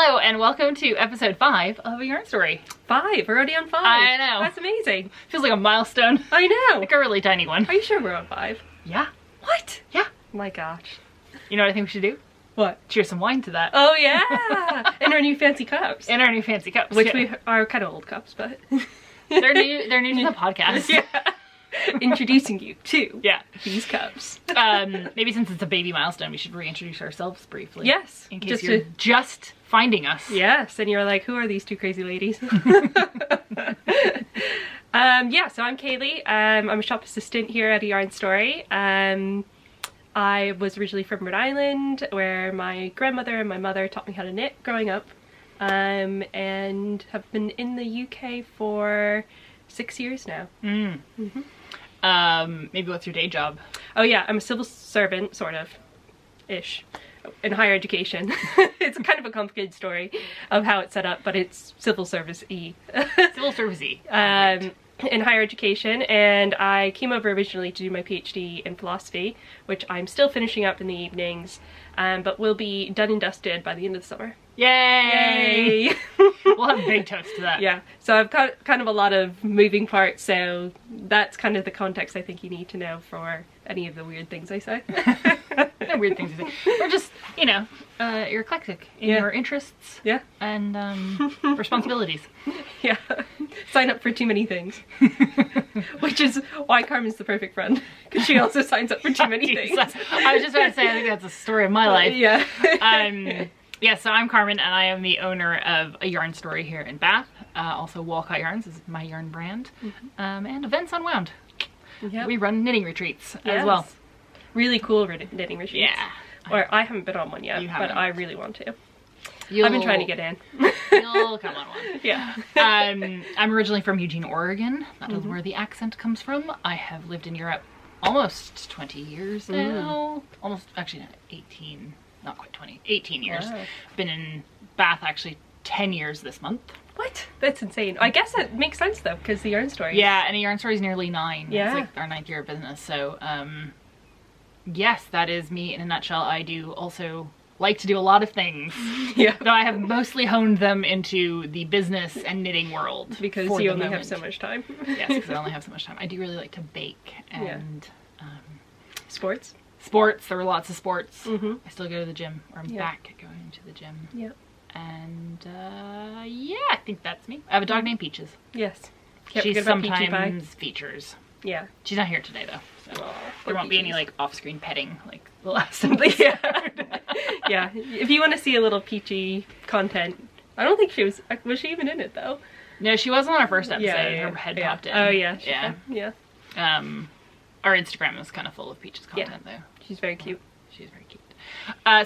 Hello and welcome to episode 5 of A Yarn Story. 5? We're already on 5. I know. That's amazing. Feels like a milestone. I know. Like a really tiny one. Are you sure we're on 5? Yeah. What? Yeah. My gosh. You know what I think we should do? What? Cheers some wine to that. Oh yeah! In our new fancy cups. In our new fancy cups. Which we are kind of old cups, but... They're new to the podcast. Yeah. Introducing you to these cups. Maybe since it's a baby milestone, we should reintroduce ourselves briefly. Yes. In case you're just finding us. Yes, and you're like, who are these two crazy ladies? So I'm Kayleigh. I'm a shop assistant here at A Yarn Story. I was originally from Rhode Island, where my grandmother and my mother taught me how to knit growing up, and have been in the UK for 6 years now. Maybe what's your day job? Oh yeah, I'm a civil servant, sort of, ish, in higher education. It's kind of a complicated story of how it's set up, but it's civil service-y. Civil service-y. In higher education, and I came over originally to do my PhD in philosophy, which I'm still finishing up in the evenings, but will be done and dusted by the end of the summer. Yay! Yay! We'll have a big toast to that. Yeah, so I've got kind of a lot of moving parts, so that's kind of the context I think you need to know for any of the weird things I say. No weird things to say. Or just, you know, you're eclectic in your interests and responsibilities. Yeah, sign up for too many things. Which is why Carmen's the perfect friend, because she also signs up for too many things. I was just about to say, I think that's the story of my life. Yeah. Yeah, so I'm Carmen and I am the owner of A Yarn Story here in Bath. Also Walcott Yarns is my yarn brand. And Events Unwound. Yep. We run knitting retreats as well. Really cool knitting retreats. Yeah. Or I haven't been on one yet, but I really want to. I've been trying to get in. You'll come on one. Yeah. I'm originally from Eugene, Oregon. That is where the accent comes from. I have lived in Europe almost 20 years now. Almost, actually, 18. Not quite 20, 18 years. Wow. Been in Bath actually 10 years this month. What? That's insane. I guess it makes sense though, because the yarn story. Yeah, and A Yarn Story is nearly 9. Yeah. It's like our 9th year of business. So, yes, that is me in a nutshell. I do also like to do a lot of things. Yeah. Though I have mostly honed them into the business and knitting world. Because you only have so much time. Yes, because I only have so much time. I do really like to bake and sports. Sports, there were lots of sports. I still go to the gym, or I'm back at going to the gym. Yeah. And yeah, I think that's me. I have a dog named Peaches. Yes. She sometimes features. Yeah. She's not here today though, so there won't be any like off-screen petting like the last time. Yeah. If you want to see a little Peachy content, I don't think she was she even in it though? No, she was on our first episode. Her head popped in. Oh yeah. Yeah. Our Instagram is kind of full of Peaches content though. She's very cute. She's very cute.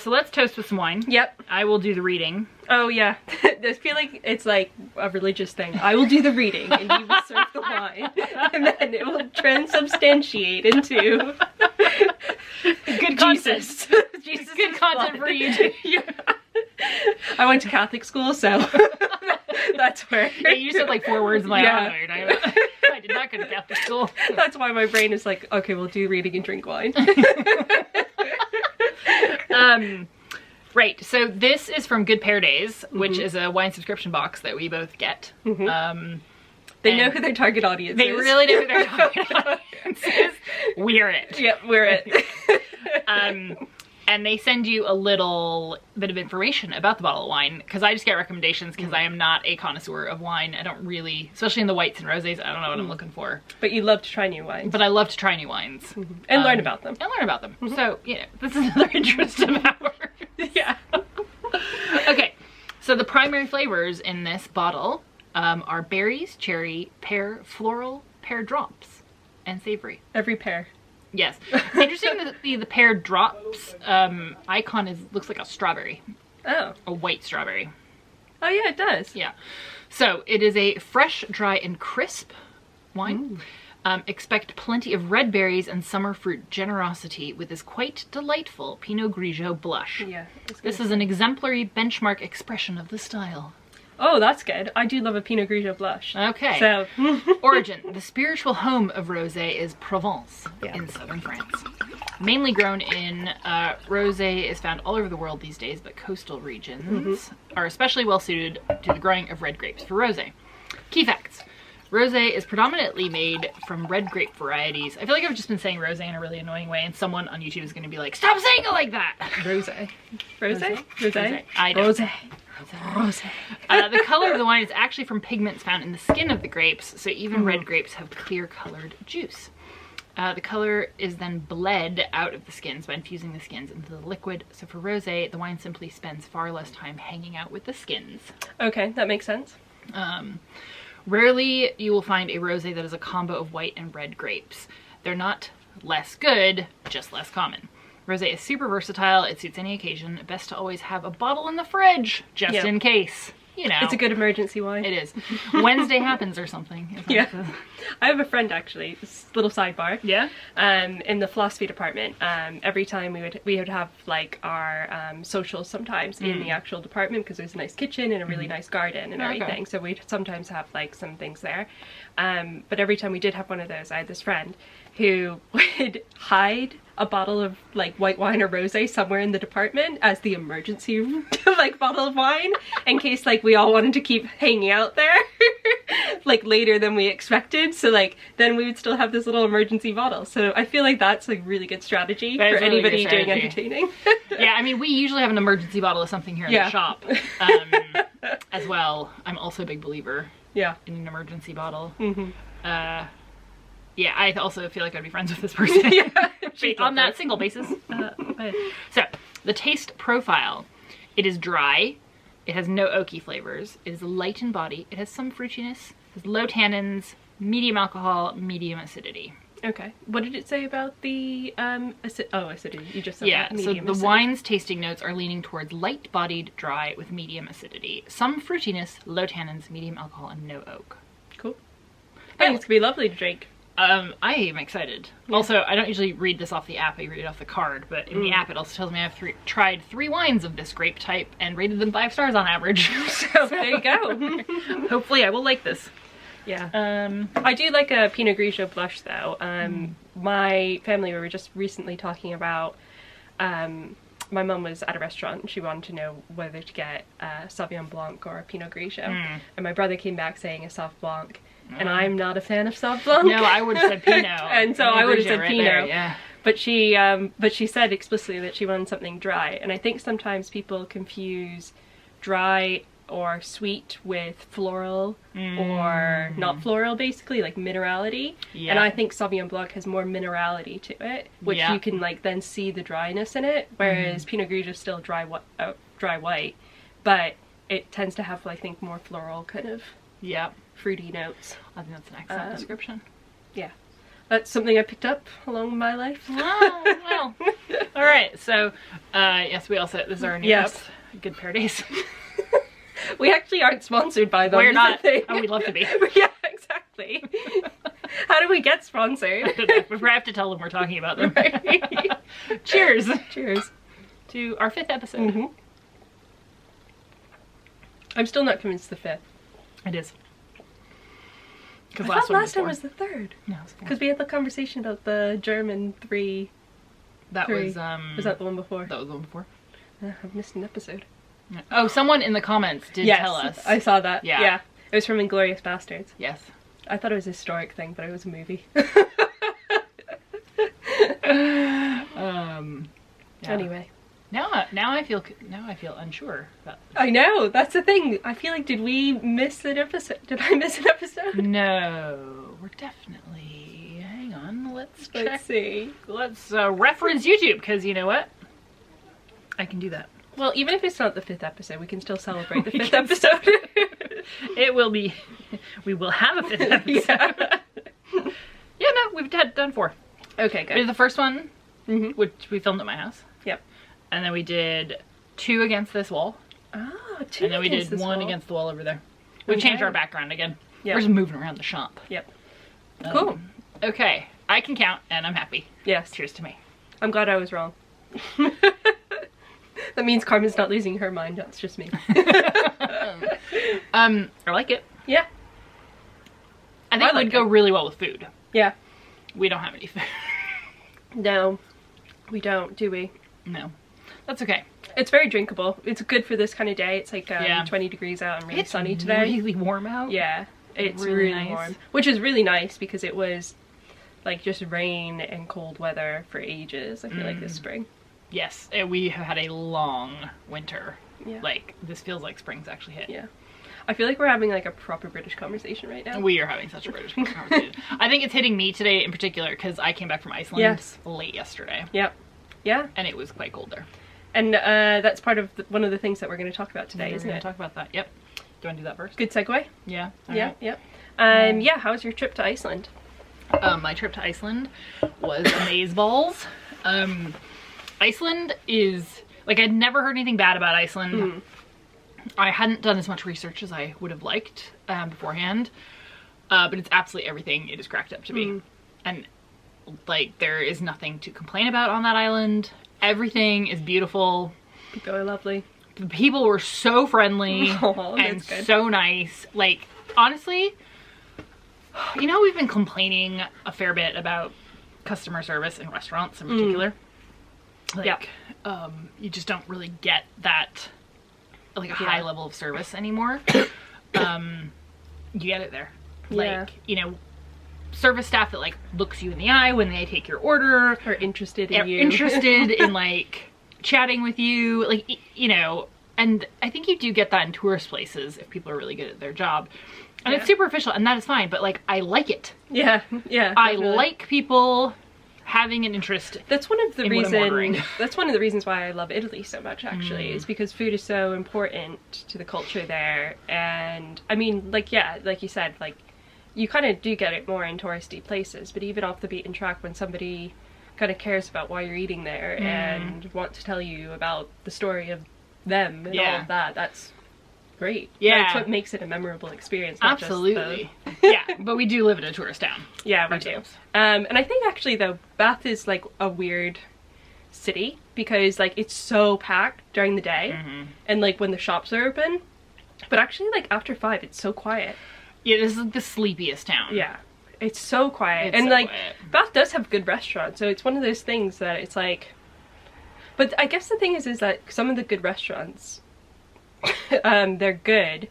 So let's toast with some wine. Yep. I will do the reading. Oh yeah. I feel like it's like a religious thing. I will do the reading and you will serve the wine. And then it will transubstantiate into good content. Jesus good content for you too. Yeah. I went to Catholic school, so that's where. Yeah, you said like 4 words in my I did not go to Catholic school. That's why my brain is like, okay, we'll do reading and drink wine. Right, so this is from Good Pear Days, which is a wine subscription box that we both get. They know who their target audience is. They really know who their target audience is. We're it. Yep, we're it. And they send you a little bit of information about the bottle of wine, because I just get recommendations because I am not a connoisseur of wine. I don't really, especially in the whites and rosés, I don't know what I'm looking for. But you love to try new wines. But I love to try new wines. And learn about them. And learn about them. So, you know, this is another interest of ours. Yeah. Okay, so the primary flavors in this bottle are berries, cherry, pear, floral, pear drops, and savory. Every pear. Yes. It's interesting that the pear drops icon looks like a strawberry. Oh. A white strawberry. Oh yeah, it does. Yeah. So it is a fresh, dry, and crisp wine. Expect plenty of red berries and summer fruit generosity with this quite delightful Pinot Grigio blush. Yeah. This is an exemplary benchmark expression of the style. Oh, that's good. I do love a Pinot Grigio blush. Okay. So, origin. The spiritual home of rosé is Provence in southern France. Mainly grown in rosé is found all over the world these days, but coastal regions are especially well suited to the growing of red grapes for rosé. Key facts. Rosé is predominantly made from red grape varieties. I feel like I've just been saying rosé in a really annoying way, and someone on YouTube is going to be like, stop saying it like that! Rosé. Rosé? Rosé? I don't. Rosé. Rosé. The color of the wine is actually from pigments found in the skin of the grapes, so even red grapes have clear colored juice. The color is then bled out of the skins by infusing the skins into the liquid. So for rosé, the wine simply spends far less time hanging out with the skins. Okay, that makes sense. Rarely you will find a rosé that is a combo of white and red grapes. They're not less good, just less common. Rosé is super versatile. It suits any occasion. Best to always have a bottle in the fridge, just in case. You know. It's a good emergency wine. It is. Wednesday happens or something. Yeah. I have a friend actually, this little sidebar. Yeah? In the philosophy department, every time we would have like our socials sometimes in the actual department, because there's a nice kitchen and a really nice garden and everything. So we'd sometimes have like some things there. But every time we did have one of those, I had this friend who would hide a bottle of like white wine or rosé somewhere in the department as the emergency like bottle of wine, in case like we all wanted to keep hanging out there like later than we expected. So like then we would still have this little emergency bottle. So I feel like that's like really good strategy for anybody doing entertaining. Yeah, I mean, we usually have an emergency bottle of something here in the shop as well. I'm also a big believer in an emergency bottle. Yeah, I also feel like I'd be friends with this person on that single basis. So, the taste profile. It is dry. It has no oaky flavors. It is light in body. It has some fruitiness. It has low tannins, medium alcohol, medium acidity. Okay. What did it say about the acidity? You just said that. So the wine's tasting notes are leaning towards light-bodied, dry with medium acidity. Some fruitiness, low tannins, medium alcohol, and no oak. Cool. I think it's gonna be lovely to drink. I am excited. Yeah. Also, I don't usually read this off the app, I read it off the card, but in the app it also tells me I've tried 3 wines of this grape type and rated them 5 stars on average. So there you go. Hopefully I will like this. Yeah. I do like a Pinot Grigio blush though. My family, we were just recently talking about, my mum was at a restaurant and she wanted to know whether to get a Sauvignon Blanc or a Pinot Grigio. And my brother came back saying a Sauv Blanc. And I'm not a fan of Sauv Blanc. No, I would have said Pinot. And so I would have said right Pinot. There, yeah. But she said explicitly that she wanted something dry. And I think sometimes people confuse dry or sweet with floral or not floral, basically, like minerality. Yeah. And I think Sauvignon Blanc has more minerality to it, which you can like then see the dryness in it, whereas Pinot Grigio is still dry white, but it tends to have, I think, more floral kind of fruity notes. I think that's an excellent description. Yeah. That's something I picked up along my life. Oh, well. All right, so yes, we also, this is our new cup. Good Pair Days. We actually aren't sponsored by them. We're not. Oh, we'd love to be. Yeah, exactly. How do we get sponsored? I don't know. We have to tell them we're talking about them. Right. Cheers. Cheers. To our 5th episode. I'm still not convinced the 5th. It is. I thought last time was the 3rd. No, because we had the conversation about the German 3. That was was that the one before? That was the one before. I've missed an episode. Oh, someone in the comments did tell us. I saw that. Yeah. It was from Inglourious Bastards. Yes. I thought it was a historic thing, but it was a movie. Anyway. Now I feel unsure about this. I know, that's the thing. I feel like, did we miss an episode? Did I miss an episode? No, we're definitely. Hang on, let's check. Let's see. Let's reference YouTube, because you know what? I can do that. Well, even if it's not the 5th episode, we can still celebrate the 5th episode. It will be. We will have a 5th episode. Yeah, no, we've done 4. Okay, good. We did the first one, which we filmed at my house. Yep. And then we did 2 against this wall. Oh, 2 and then we did 1 against the wall over there. We've changed our background again. Yep. We're just moving around the shop. Yep. Cool. Okay, I can count and I'm happy. Yes. Cheers to me. I'm glad I was wrong. That means Carmen's not losing her mind, that's just me. I like it. Yeah. I think it would go really well with food. Yeah. We don't have any food. No. We don't, do we? No. That's okay. It's very drinkable. It's good for this kind of day. It's like 20 degrees out and really sunny today. It's really warm out. Yeah, it's really nice. warm. Which is really nice because it was like just rain and cold weather for ages, I feel like, this spring. Yes, we have had a long winter. Yeah. Like, this feels like spring's actually hit. Yeah. I feel like we're having like a proper British conversation right now. We are having such a British conversation. I think it's hitting me today in particular because I came back from Iceland late yesterday. Yep. Yeah. And it was quite cold there. And that's part of one of the things that we're going to talk about today, isn't it? We're going to talk about that. Yep. Do you want to do that first? Good segue. Yeah. Yeah. Yep. Yeah. How was your trip to Iceland? My trip to Iceland was amazeballs. Iceland is, like, I'd never heard anything bad about Iceland. I hadn't done as much research as I would have liked beforehand, but it's absolutely everything it is cracked up to be. And, like, there is nothing to complain about on that island. Everything is beautiful. People are lovely. The people were so friendly and so nice. Like, honestly, you know, we've been complaining a fair bit about customer service in restaurants in particular. Like, you just don't really get that, like, a high level of service anymore. You get it there. Like, you know, service staff that, like, looks you in the eye when they take your order. Are interested in you. Interested in, like, chatting with you. Like, you know, and I think you do get that in tourist places if people are really good at their job. And it's superficial, and that is fine, but, like, I like it. Yeah, yeah. I like people having an interest. That's one of the reasons. That's one of the reasons why I love Italy so much. Actually, is because food is so important to the culture there. And I mean, like, yeah, like you said, like, you kind of do get it more in touristy places, but even off the beaten track, when somebody kind of cares about why you're eating there and wants to tell you about the story of them and all of that, that's great. Yeah, that's what makes it a memorable experience. Absolutely. Yeah, but we do live in a tourist town. Yeah, we do. And I think actually though, Bath is like a weird city because like it's so packed during the day and like when the shops are open, but actually like after 5 it's so quiet. Yeah, this is the sleepiest town. Yeah, it's so quiet. And so like Bath does have good restaurants, so it's one of those things that it's like, but I guess the thing is that some of the good restaurants they're good,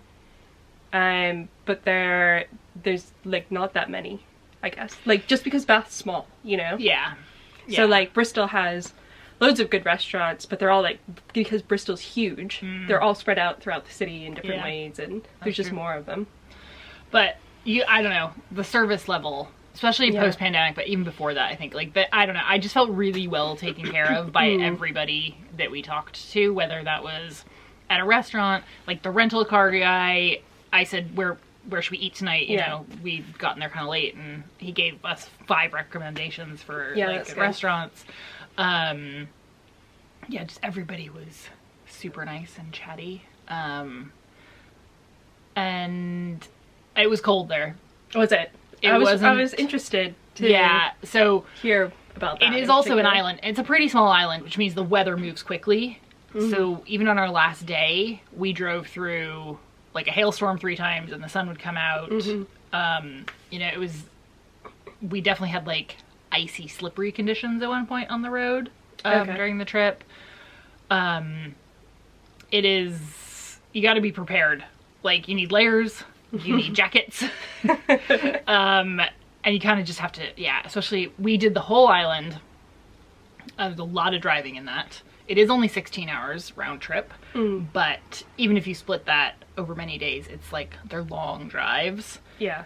but there's like not that many, I guess, like just because Bath's small, you know. Yeah. So like Bristol has loads of good restaurants, but they're all like, because Bristol's huge, they're all spread out throughout the city in different ways, and there's just more of them. But I don't know, the service level, especially post-pandemic, but even before that, I think, like, I don't know, I just felt really well taken care of by everybody that we talked to, whether that was at a restaurant, like the rental car guy. I said, where should we eat tonight? You know, we'd gotten there kind of late, and he gave us 5 recommendations for like good restaurants. Yeah, just everybody was super nice and chatty. And it was cold there. Was it? I was interested to hear about that. It is also an island. It's a pretty small island, which means the weather moves quickly. So even on our last day, we drove through like a hailstorm 3 times and the sun would come out. You know, we definitely had like icy, slippery conditions at one point on the road during the trip. It is, you got to be prepared. Like, you need layers, you need jackets, and you kind of just have to, especially, we did the whole island. There's a lot of driving in that. It is only 16 hours round trip, but even if you split that over many days, it's like, they're long drives. Yeah.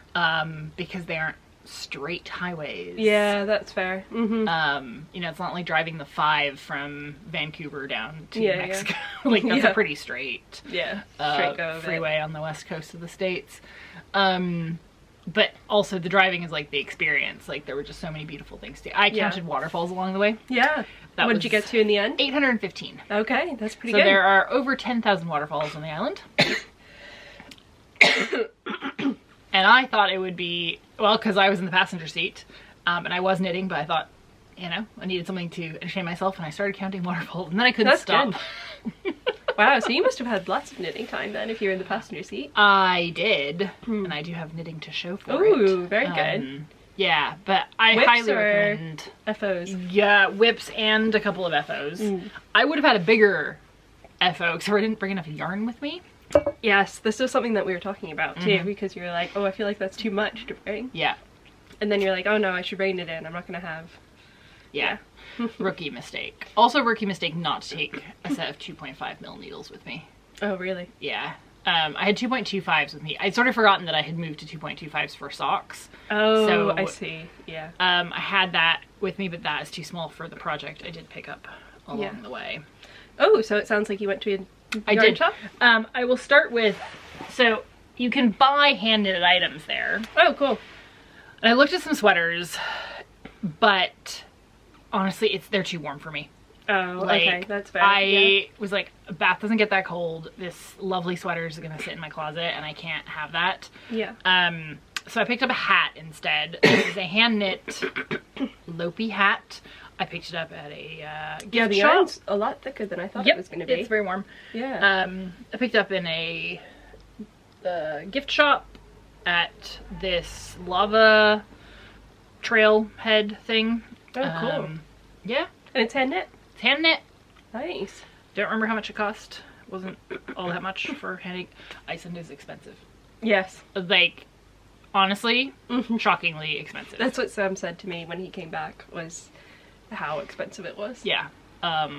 Because they aren't straight highways. Yeah, that's fair. You know, it's not like driving the 5 from Vancouver down to Mexico. Like, that's a pretty straight straight go freeway on the west coast of the States. But also the driving is like the experience. Like, there were just so many beautiful things to do. I counted waterfalls along the way. Yeah. What did you get to in the end? 815. Okay, that's pretty good. So there are over 10,000 waterfalls on the island. And I thought it would be, well, because I was in the passenger seat, and I was knitting, but I thought, you know, I needed something to entertain myself, and I started counting waterfalls, and then I couldn't stop. Wow, so you must have had lots of knitting time then if you were in the passenger seat. I did, and I do have knitting to show for it. Ooh, very good. Yeah, but I Whips highly or recommend FOs. Yeah, whips and a couple of FOs. I would have had a bigger FO because I didn't bring enough yarn with me. Yes, this was something that we were talking about too, because you were like, oh, I feel like that's too much to bring. Yeah. And then you're like, oh no, I should rein it in. I'm not gonna have. Yeah. Rookie mistake. Also rookie mistake not to take a set of 2.5 mil needles with me. Oh, really? Yeah. I had 2.25s with me. I'd sort of forgotten that I had moved to 2.25s for socks. Oh, so, I see. Yeah. I had that with me, but that is too small for the project I did pick up along the way. Oh, so it sounds like you went to a yarn shop? I will start with, so you can buy hand knitted items there. Oh, cool. And I looked at some sweaters, but honestly, they're too warm for me. Oh, like, okay, that's fair. I was like, Bath doesn't get that cold. This lovely sweater is gonna sit in my closet, and I can't have that. Yeah. So I picked up a hat instead. This is a hand knit Lopi hat. I picked it up at a gift the shop. yarn's a lot thicker than I thought it was gonna be. It's very warm. Yeah. I picked up in a gift shop at this lava trail head thing. Oh, cool. Yeah. And it's hand knit? It's hand knit. Nice. Don't remember how much it cost. Wasn't all that much for hand. Iceland is expensive. Yes. Like, honestly, shockingly expensive. That's what Sam said to me when he came back, was how expensive it was. Yeah. I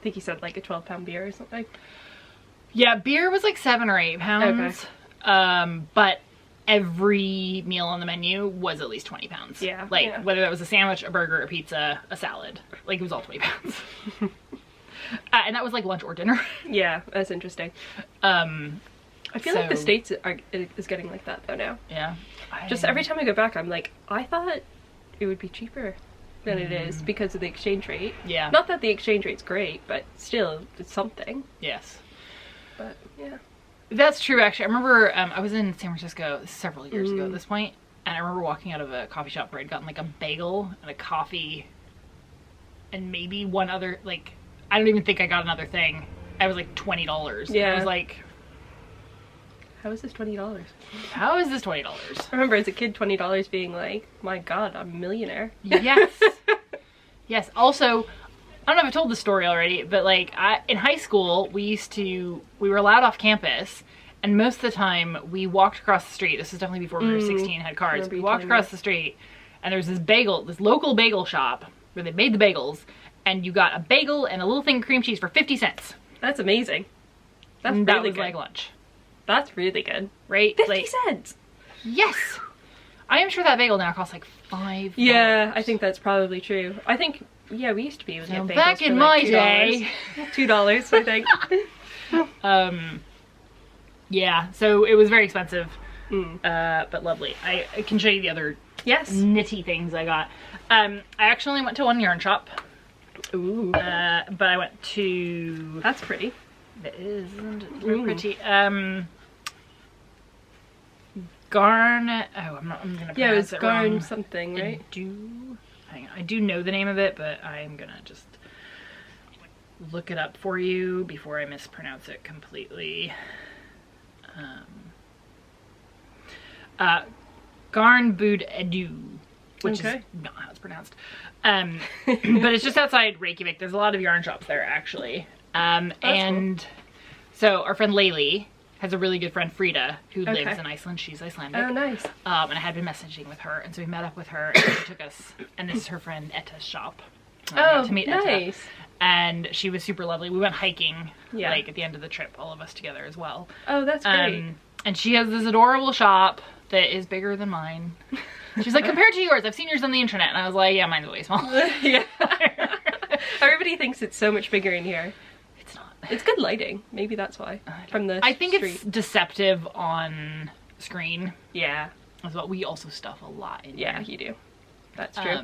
think he said like a 12-pound beer or something. Yeah, beer was like 7 or 8 pounds. Okay. But every meal on the menu was at least 20 pounds. Yeah. Like, whether that was a sandwich, a burger, a pizza, a salad. Like, it was all 20 pounds. And that was like lunch or dinner. Yeah, that's interesting. I feel like the States is getting like that though now. Yeah. Just every time I go back, I'm like, I thought it would be cheaper than it is because of the exchange rate. Yeah. Not that the exchange rate's great, but still, it's something. Yes. But, yeah. That's true, actually. I remember I was in San Francisco several years ago at this point, and I remember walking out of a coffee shop where I'd gotten like a bagel and a coffee and maybe one other, like, I don't even think I got another thing. I was like $20. Yeah. I was like, how is this $20? How is this $20? I remember as a kid $20 being like, my god, I'm a millionaire. Yes. Yes. Also, I don't know if I told this story already, but like in high school, we were allowed off campus, and most of the time we walked across the street. This was definitely before we were 16 and had cars. We walked across the street, and there was this local bagel shop where they made the bagels, and you got a bagel and a little thing of cream cheese for 50 cents. That's amazing. That's and really that was good. like lunch. That's really good. Right? 50 cents! Yes! I am sure that bagel now costs like $5. Yeah, I think that's probably true. I think, yeah, we used to be able to get bagels back in my day. $2, I think. Yeah, so it was very expensive, but lovely. I can show you the other knitty things I got. I actually only went to one yarn shop. Ooh. But I went to... That's pretty. It is very pretty. I'm gonna pronounce it was Garn wrong. something, right? Hang on, I do know the name of it, but I'm gonna just look it up for you before I mispronounce it completely. Garnbud Eddu, which is not how it's pronounced. But it's just outside Reykjavik. There's a lot of yarn shops there, actually. And cool. So our friend Kayleigh has a really good friend, Frida, who lives in Iceland. She's Icelandic. Oh, nice. And I had been messaging with her, and so we met up with her, and she took us, and this is her friend Etta's shop. To meet nice. Etta. And she was super lovely. We went hiking, like, at the end of the trip, all of us together as well. Oh, that's great. And she has this adorable shop that is bigger than mine. She's like, compared to yours, I've seen yours on the internet. And I was like, yeah, mine's way small. Yeah. Everybody thinks it's so much bigger in here. It's not. It's good lighting. Maybe that's why. From the I think street. it's deceptive on screen. Yeah. As well. We also stuff a lot in Yeah, here. you do. That's true.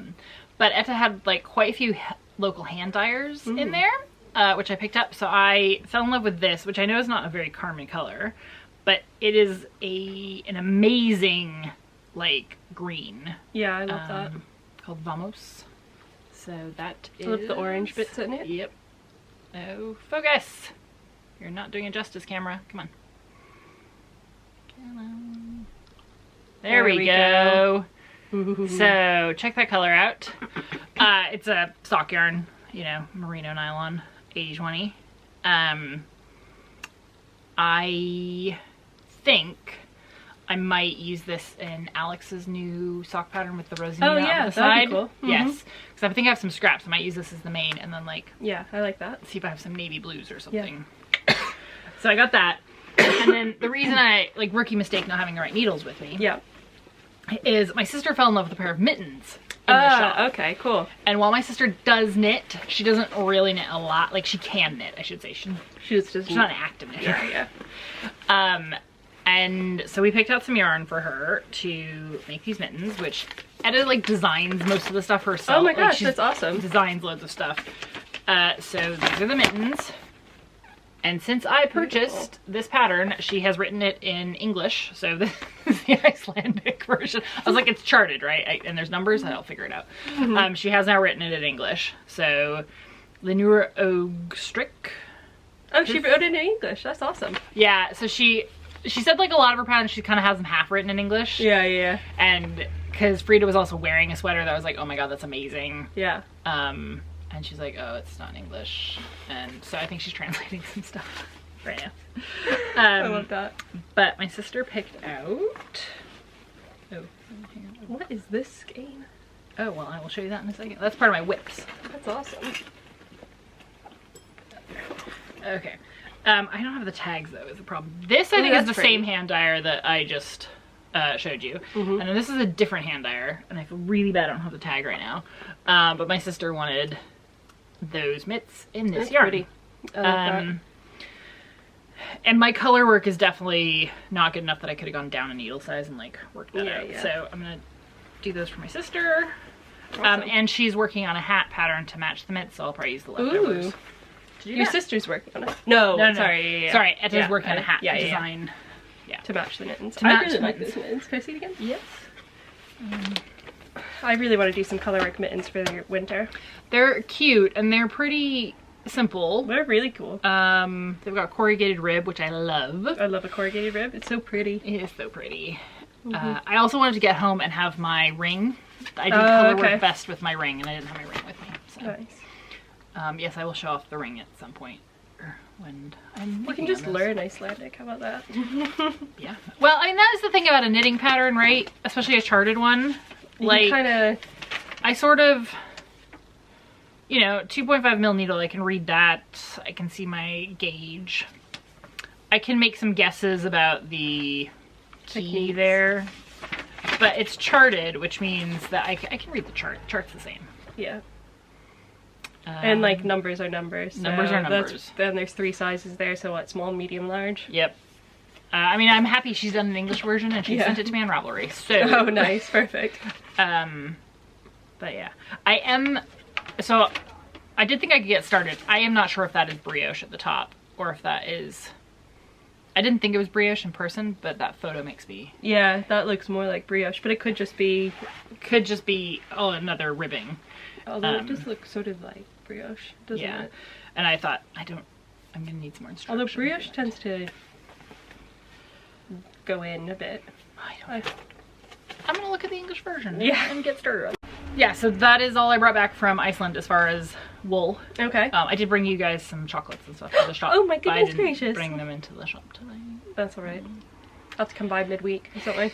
But Etta had like quite a few local hand dyers in there, which I picked up. So I fell in love with this, which I know is not a very Carmen color, but it is an amazing like green. Yeah, I love that. Called Vamos. So that is... I love the orange bits in it. Yep. Oh, focus! You're not doing it justice, camera. Come on. Come on. There we go. Ooh. So check that color out. It's a stock yarn, you know, merino nylon, 80/20. I think I might use this in Alex's new sock pattern with the rosy Oh on yeah, the side. that'd be cool. Yes, because I think I have some scraps. I might use this as the main, and then like Yeah, I like that. see if I have some navy blues or something. So I got that, and then the reason I like rookie mistake not having the right needles with me. Yeah. Is my sister fell in love with a pair of mittens in the shop. Okay, cool. And while my sister does knit, she doesn't really knit a lot. Like she can knit, I should say. She's not an active knitter. Yeah. And so we picked out some yarn for her to make these mittens, which Edda like designs most of the stuff herself. Oh my gosh, like, that's awesome. Designs loads of stuff. So these are the mittens. And since I purchased this pattern, she has written it in English. So this is the Icelandic version. I was like, it's charted, right? And there's numbers, I'll figure it out. She has now written it in English. So Linur og Strik. Oh, she wrote it in English. That's awesome. Yeah, so she said like a lot of her patterns, she kind of has them half written in English. Yeah, yeah. And because Frida was also wearing a sweater that was like, oh my god, that's amazing. Yeah. And she's like, oh, it's not in English. And so I think she's translating some stuff right now. I love that. But my sister picked out... Oh, hang on. What is this skein? Oh, well, I will show you that in a second. That's part of my whips. That's awesome. Okay. I don't have the tags, though, is the problem. This, I think, is the same hand dyer that I just showed you. And then this is a different hand dyer, and I feel really bad I don't have the tag right now. But my sister wanted those mitts in this yarn. Pretty. I like that. And my color work is definitely not good enough that I could have gone down a needle size and like worked that out. Yeah. So I'm gonna do those for my sister. Awesome. And she's working on a hat pattern to match the mitts, so I'll probably use the leftovers. Ooh. Your sister's working on it. No, sorry. Sorry, Etta's working on a hat design. Yeah. To match the mittens. To match I really like those mittens. Can I see it again? Yes. I really want to do some color work mittens for the winter. They're cute and they're pretty simple. They're really cool. They've got corrugated rib, which I love. I love a corrugated rib. It's so pretty. It is so pretty. I also wanted to get home and have my ring. I do color work best with my ring, and I didn't have my ring with me. So. Nice. Yes, I will show off the ring at some point when I'm You can just learn Icelandic. How about that? Yeah. Well, I mean, that is the thing about a knitting pattern, right? Especially a charted one. Like, I sort of, you know, 2.5 mil needle, I can read that. I can see my gauge. I can make some guesses about the key there. But it's charted, which means that I can read the chart. The chart's the same. Yeah. And like numbers are numbers. Numbers are numbers. Then there's 3 sizes there, so what, small, medium, large? Yep. I mean, I'm happy she's done an English version and she sent it to me on Ravelry. So. Oh, nice. Perfect. But yeah. So I did think I could get started. I am not sure if that is brioche at the top or if that is... I didn't think it was brioche in person, but that photo makes me... Yeah, that looks more like brioche, but it could just be... another ribbing. Although it does look sort of like brioche, doesn't it? And I thought, I'm gonna need some more instruction. Although brioche tends to go in a bit. I'm gonna look at the English version and get started. Yeah, so that is all I brought back from Iceland as far as wool. Okay. I did bring you guys some chocolates and stuff to the shop. Oh my goodness but I didn't gracious. Bring them into the shop today. That's alright. I'll have to come by midweek or something.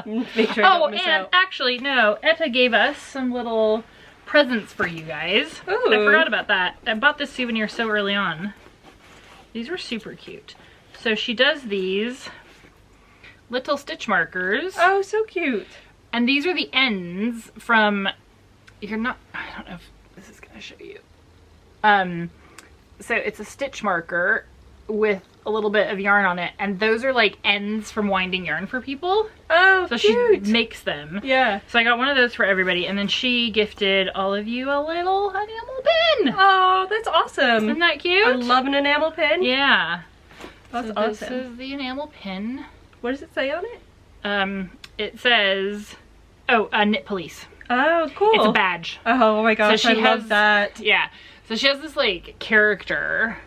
Make sure I don't miss out. Actually, no, Etta gave us some little presents for you guys. Ooh. I forgot about that. I bought this souvenir so early on. These were super cute. So she does these little stitch markers. Oh, so cute. And these are the ends from, I don't know if this is gonna show you. So it's a stitch marker with a little bit of yarn on it, and those are like ends from winding yarn for people. Oh, so cute. She makes them. Yeah. So I got one of those for everybody, and then she gifted all of you a little enamel pin. Oh, that's awesome. Isn't that cute? I love an enamel pin. Yeah. That's so awesome. This is the enamel pin. What does it say on it? It says, Knit Police. Oh, cool. It's a badge. Oh my gosh, so I love that. Yeah. So she has this like character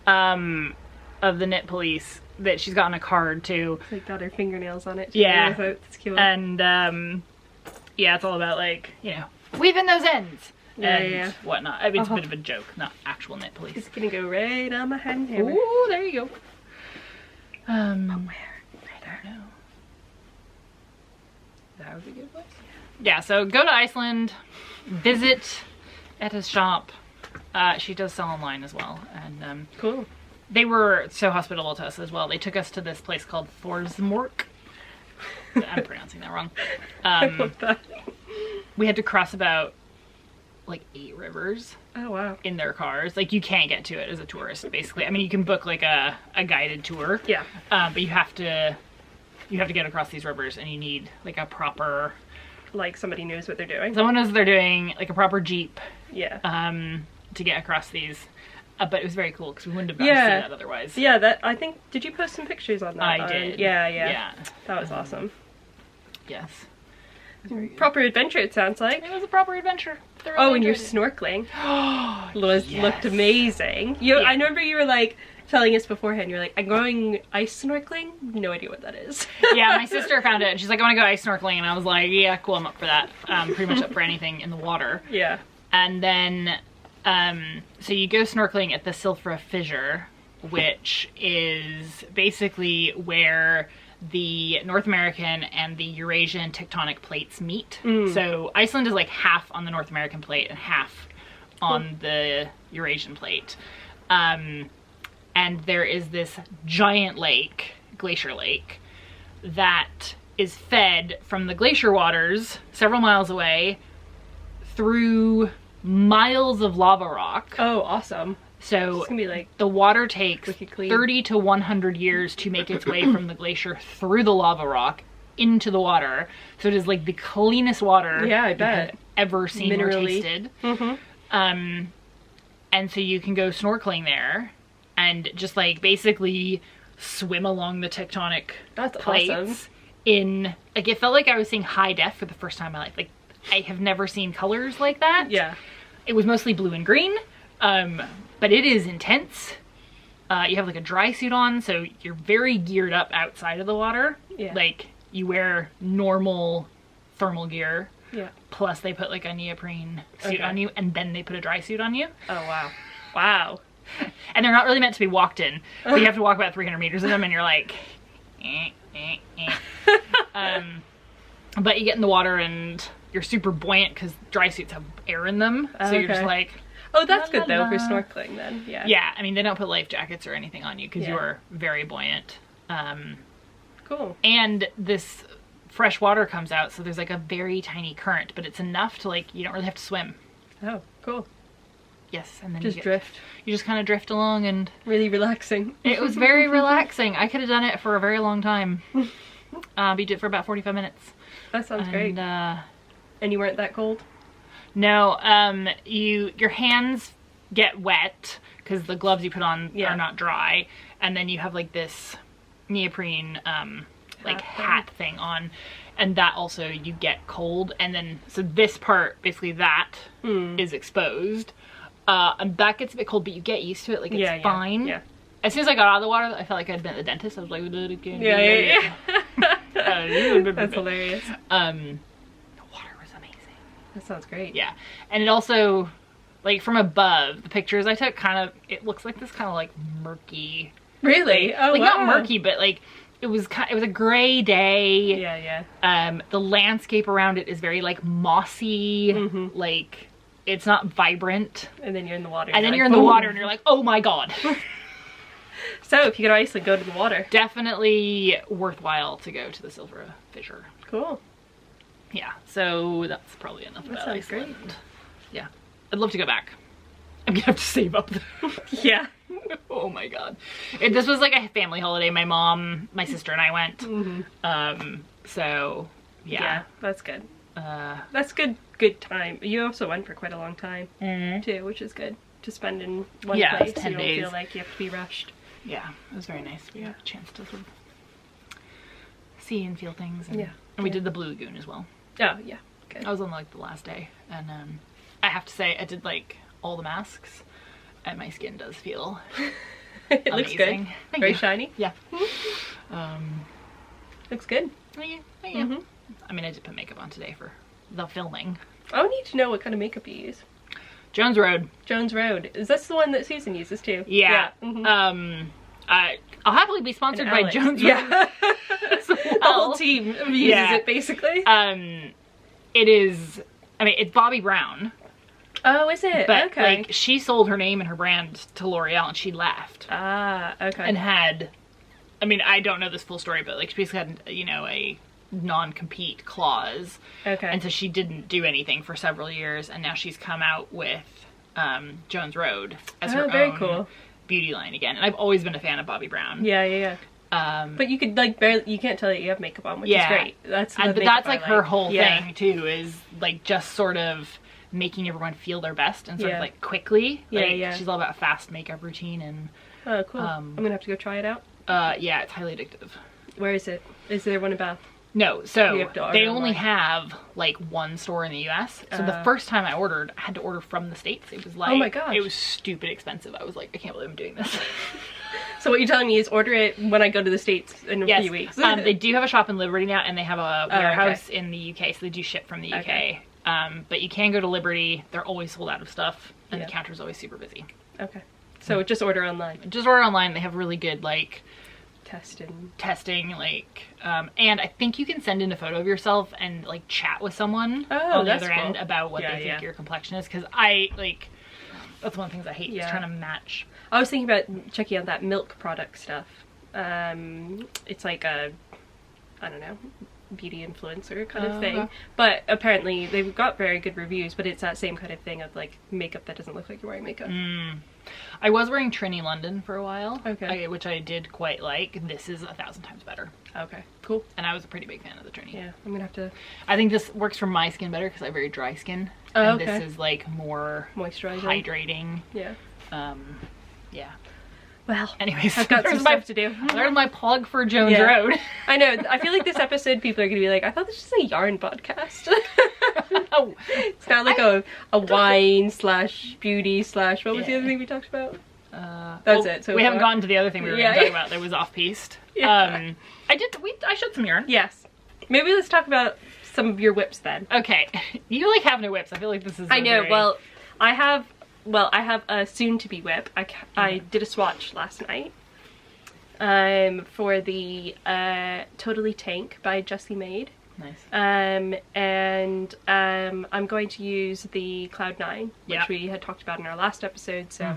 of the Knit Police, that she's gotten a card too. It's like got her fingernails on it. Yeah. It's cute. And yeah, it's all about like, you know, weaving those ends and whatnot. I mean, it's a bit of a joke, not actual knit police. It's gonna go right on my hand hammer. Ooh, there you go. But where? I don't know. That would be a good place. Yeah, so go to Iceland, visit Etta's shop. She does sell online as well, and cool. They were so hospitable to us as well. They took us to this place called Thorsmork. I'm pronouncing that wrong. I love that. We had to cross about like 8 rivers. Oh wow. In their cars. Like you can't get to it as a tourist, basically. I mean, you can book like a guided tour. Yeah. But you have to get across these rivers, and you need like a proper, like somebody knows what they're doing. Someone knows what they're doing, like a proper jeep. Yeah. To get across these. But it was very cool because we wouldn't have gotten to see that otherwise. Yeah, that I think. Did you post some pictures on that? I did. Yeah. That was awesome. Yes. Proper adventure, it sounds like. It was a proper adventure. Oh, and your snorkeling looked amazing. I remember you were like telling us beforehand, you're like, I'm going ice snorkeling? No idea what that is. Yeah, my sister found it and she's like, I want to go ice snorkeling, and I was like, yeah, cool, I'm up for that. Pretty much up for anything in the water. Yeah. And then, so you go snorkeling at the Silfra Fissure, which is basically where the North American and the Eurasian tectonic plates meet. So Iceland is like half on the North American plate and half on the Eurasian plate. And there is this giant lake, glacier lake, that is fed from the glacier waters several miles away through miles of lava rock. Oh, awesome. So it's gonna be like the water takes 30 to 100 years to make its way from the glacier through the lava rock into the water. So it is like the cleanest water I bet. I've ever seen or tasted. And so you can go snorkeling there and just like basically swim along the tectonic plates. Awesome. In like, it felt like I was seeing high def for the first time in my life. Like I have never seen colors like that. Yeah. It was mostly blue and green. But it is intense. You have like a dry suit on, so you're very geared up outside of the water. Yeah. Like you wear normal thermal gear. Yeah. Plus they put like a neoprene suit on you, and then they put a dry suit on you. Oh wow. Wow. And they're not really meant to be walked in. But you have to walk about 300 meters in them, and you're like, but you get in the water and you're super buoyant because dry suits have air in them. So you're just like, oh, that's good though for snorkeling then. Yeah. Yeah, I mean, they don't put life jackets or anything on you because you are very buoyant. Cool. And this fresh water comes out, so there's like a very tiny current, but it's enough to like, you don't really have to swim. Oh, cool. Yes, and then just drift. You just kind of drift along, and really relaxing. It was very relaxing. I could have done it for a very long time. But you did it for about 45 minutes. That sounds great. And you weren't that cold? No, your hands get wet because the gloves you put on are not dry, and then you have like this neoprene like hat thing on, and that also you get cold, and then so this part basically that is exposed, and that gets a bit cold, but you get used to it. Like it's fine. Yeah. As soon as I got out of the water, I felt like I'd been at the dentist. I was like, yeah. That's hilarious. That sounds great. Yeah. And it also, like from above, the pictures I took it looks like this kind of like murky. Really? Like, oh, not murky, but like it was a gray day. Yeah. The landscape around it is very like mossy. Like it's not vibrant. And then you're in the water. And then you're in the water and you're like, oh my God. So if you go to Iceland, go to the water. Definitely worthwhile to go to the Silfra Fissure. Cool. Yeah, so that's probably enough about Iceland. Great. Yeah, I'd love to go back. I'm gonna have to save up. Yeah. Oh my God. This was like a family holiday. My mom, my sister, and I went. So yeah, that's good. That's good time. You also went for quite a long time too, which is good to spend in one place. 10 you days. Don't feel like you have to be rushed. Yeah, it was very nice. We got a chance to sort of see and feel things. And, and we did the Blue Lagoon as well. Oh yeah, good. I was on like the last day, and I have to say I did like all the masks, and my skin does feel It looks good. Thank Very you. shiny. Yeah. Looks good. Thank you. Thank you. I mean, I did put makeup on today for the filming. I would need to know what kind of makeup you use. Jones Road. Jones Road. Is this the one that Susan uses too? Yeah. I'll happily be sponsored by Jones Road. Yeah. as well. The whole team uses it basically. It is, I mean, it's Bobbi Brown. Oh, is it? But okay. like, she sold her name and her brand to L'Oreal and she left. Ah, okay. And had, I mean, I don't know this full story, but like she basically had, you know, a non-compete clause. Okay. And so she didn't do anything for several years, and now she's come out with Jones Road as her own cool. beauty line again. And I've always been a fan of Bobbi Brown. Yeah. But you could like barely, you can't tell that you have makeup on, which is great. That's but that's like her whole thing too, is like just sort of making everyone feel their best and sort of like quickly. Like, she's all about a fast makeup routine and. Oh, cool. I'm gonna have to go try it out. Yeah, it's highly addictive. Where is it? Is there one in Bath? No, so they only online. have like one store in the US. So the first time I ordered, I had to order from the States. It was like, oh my gosh, it was stupid expensive. I was like, I can't believe I'm doing this. So what you're telling me is order it when I go to the States in a few weeks. They do have a shop in Liberty now, and they have a warehouse in the UK, so they do ship from the UK. Okay. But you can go to Liberty. They're always sold out of stuff, and the counter's always super busy. Okay. So just order online. Just order online. They have really good like testing, like, and I think you can send in a photo of yourself and like chat with someone on the other end about what they think your complexion is. Because that's one of the things I hate, is trying to match. I was thinking about checking out that milk product stuff. It's like a, I don't know, beauty influencer kind of thing. But apparently they've got very good reviews, but it's that same kind of thing of like makeup that doesn't look like you're wearing makeup. I was wearing Trini London for a while, which I did quite like. This is 1,000 times better. Okay, cool. And I was a pretty big fan of the Trini. Yeah, I'm gonna have to. I think this works for my skin better because I have very dry skin. And this is like more moisturizing, hydrating. Yeah. Yeah. Well, anyways, I've got some stuff to do. There's my plug for Jones Road. I know. I feel like this episode, people are gonna be like, I thought this was a yarn podcast. No. It's not like a wine / beauty / what was the other thing we talked about? That's it. So we haven't gotten to the other thing we were going to talk about. That was off-piste. I showed some yarn. Yes. Maybe let's talk about some of your whips then. Okay. You like have no whips. I feel like this is. I know. Well, I have a soon-to-be whip. I did a swatch last night. For the Totally Tank by Jassie Mae. Nice. And I'm going to use the Cloud9, which we had talked about in our last episode. So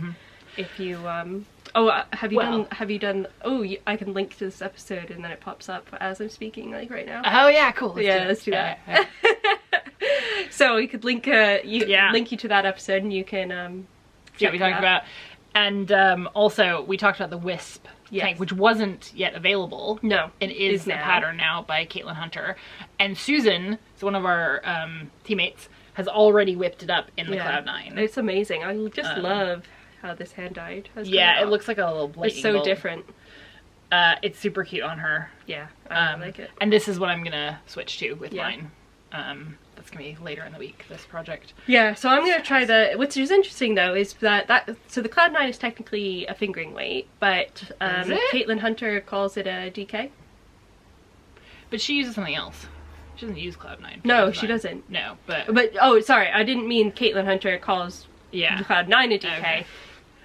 if you have you done? Oh, I can link to this episode, and then it pops up as I'm speaking, like right now. Oh yeah, cool. Let's do that. So we could link link you to that episode, and you can see what we talked about. And also we talked about the Wisp tank, which wasn't yet available. No, it is the pattern now by Caitlin Hunter. And Susan, so one of our teammates, has already whipped it up in the Cloud9. It's amazing. I just love how this hand dyed has come it out. looks like a little lightning It's so bolt. different. It's super cute on her. Yeah, I really like it. And this is what I'm gonna switch to with mine. That's gonna be later in the week, this project. Yeah, so I'm gonna try which is interesting though, is so the Cloud9 is technically a fingering weight, but Caitlin Hunter calls it a DK. But she uses something else. She doesn't use Cloud9. No, she doesn't. No, but oh, sorry, I didn't mean Caitlin Hunter calls the Cloud9 a DK. Okay.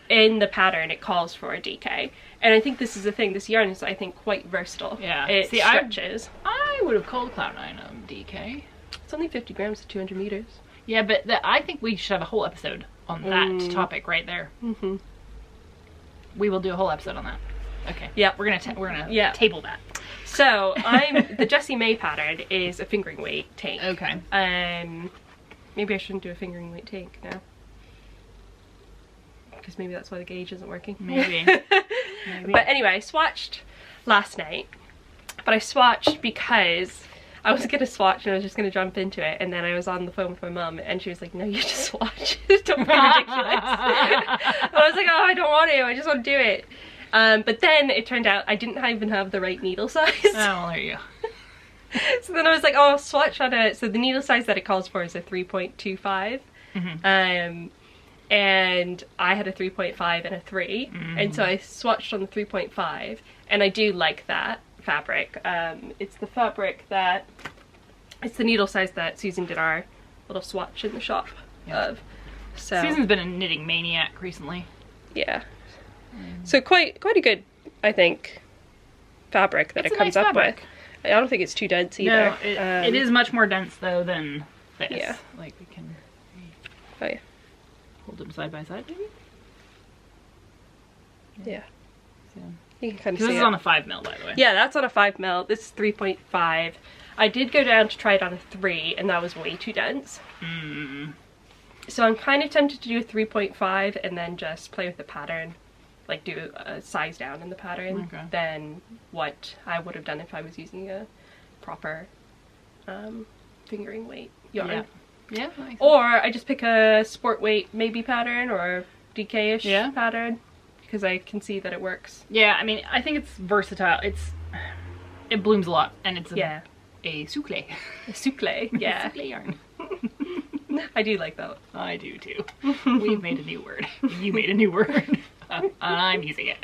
In the pattern, it calls for a DK. And I think this is the thing, this yarn is, I think, quite versatile. Yeah. It stretches. I would have called Cloud9 a DK. It's only 50 grams to 200 meters. Yeah, but I think we should have a whole episode on that topic right there. We will do a whole episode on that. Okay. Yeah. We're gonna table that. So the Jassie Mae pattern is a fingering weight tank. Okay. Maybe I shouldn't do a fingering weight tank now. Because maybe that's why the gauge isn't working. Maybe. But anyway, I swatched last night. But I swatched because I was gonna swatch and I was just gonna jump into it, and then I was on the phone with my mum and she was like, no, you just swatch. Don't be ridiculous. I was like, oh, I don't want to, I just want to do it. But then it turned out I didn't even have the right needle size. Oh, well, there you go. So then I was like, oh, I'll swatch on so the needle size that it calls for is a 3.25. and I had a 3.5 and a 3, and so I swatched on the 3.5, and I do like that fabric. It's the fabric that, it's the needle size that Susan did our little swatch in the shop of. So Susan's been a knitting maniac recently. Yeah. So quite a good, I think, fabric that it comes up with. I don't think it's too dense either. No, it is much more dense though than this. Yeah. Like we can hold them side by side, maybe? Yeah. So. You can kind of This see is it. on a 5 mil, by the way. Yeah, that's on a 5 mil. This is 3.5. I did go down to try it on a 3, and that was way too dense. So I'm kind of tempted to do a 3.5 and then just play with the pattern, like do a size down in the pattern than what I would have done if I was using a proper fingering weight yarn. Yeah. Or I just pick a sport weight maybe pattern or DK-ish pattern, because I can see that it works. Yeah, I mean, I think it's versatile. It blooms a lot, and it's a souffle. A souffle, yeah. Souffle yarn. I do like that. I do too. We've made a new word. You made a new word. And I'm using it.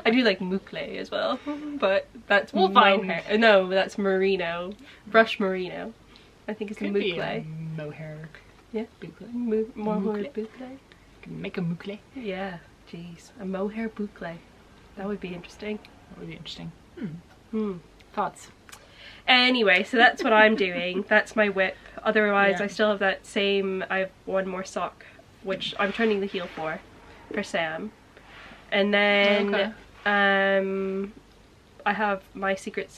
I do like moukle as well, but that's mohair. No, that's merino. Brush merino. I think it's a moukle. Mohair. Yeah. Boucle. Mohair boucle. Make a moukle. Yeah. Jeez. A mohair boucle. That would be interesting. That would be interesting. Thoughts? Anyway, so that's what I'm doing. That's my whip. Otherwise, I still have that same, I have one more sock, which I'm turning the heel for Sam. And then I have my secret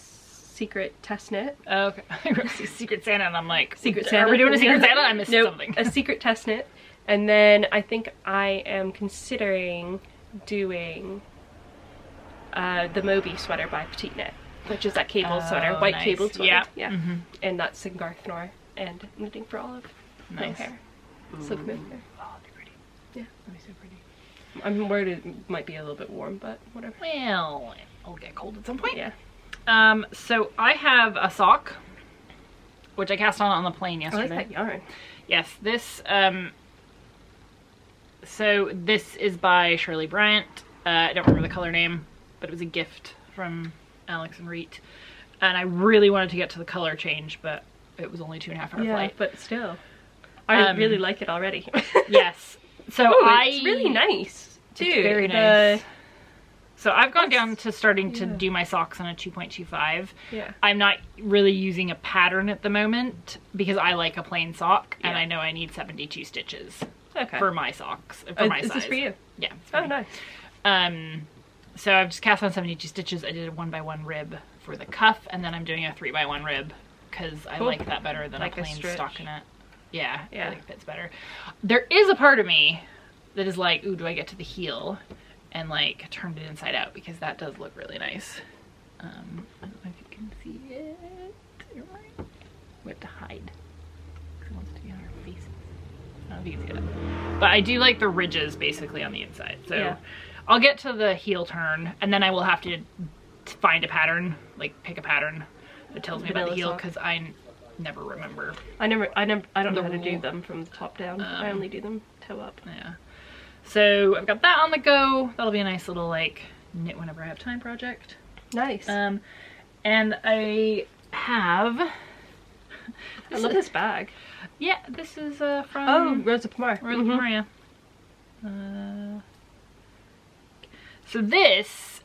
test knit. Okay. I wrote Secret Santa and I'm like, Secret Santa. Are we doing a Secret Santa? I missed something. A secret test knit. And then I think I am considering doing the Moby sweater by PetitKnit, which is that cable sweater, white cable sweater. Yeah. And that's in Garthnor and knitting for all of Mohair. Silk Mohair. Oh, that'd be pretty. Yeah. That'd be so pretty. I'm worried it might be a little bit warm, but whatever. Well, it'll get cold at some point. Yeah. So I have a sock, which I cast on the plane yesterday. I like that yarn. Yes, this, so this is by Shirley Bryant. I don't remember the color name, but it was a gift from Alex and Reet. And I really wanted to get to the color change, but it was only 2.5 hour flight. But still. I really like it already. Yes. So it's really nice too. It's very nice. So I've gone down to starting to do my socks on a 2.25. Yeah. I'm not really using a pattern at the moment because I like a plain sock and I know I need 72 stitches for my socks. For my size. Is this for you? Yeah. Oh, nice. So I've just cast on 72 stitches. I did a 1x1 rib for the cuff, and then I'm doing a 3x1 rib because I like that better than like a plain stockinette. Yeah, I think it fits better. There is a part of me that is like, ooh, do I get to the heel and like turn it inside out, because that does look really nice. I don't know if you can see it. We have to hide because it wants to be on our faces. I don't know if you can see it. But I do like the ridges basically on the inside. So I'll get to the heel turn and then I will have to find a pattern, like pick a pattern that tells me about the heel, because I never remember. I don't know how to do them from the top down. I only do them toe up. Yeah. So I've got that on the go. That'll be a nice little like knit whenever I have time project. Nice. And I have. I love this bag. Yeah, this is from Rosa Pomar. Rosa Pomar, yeah. So this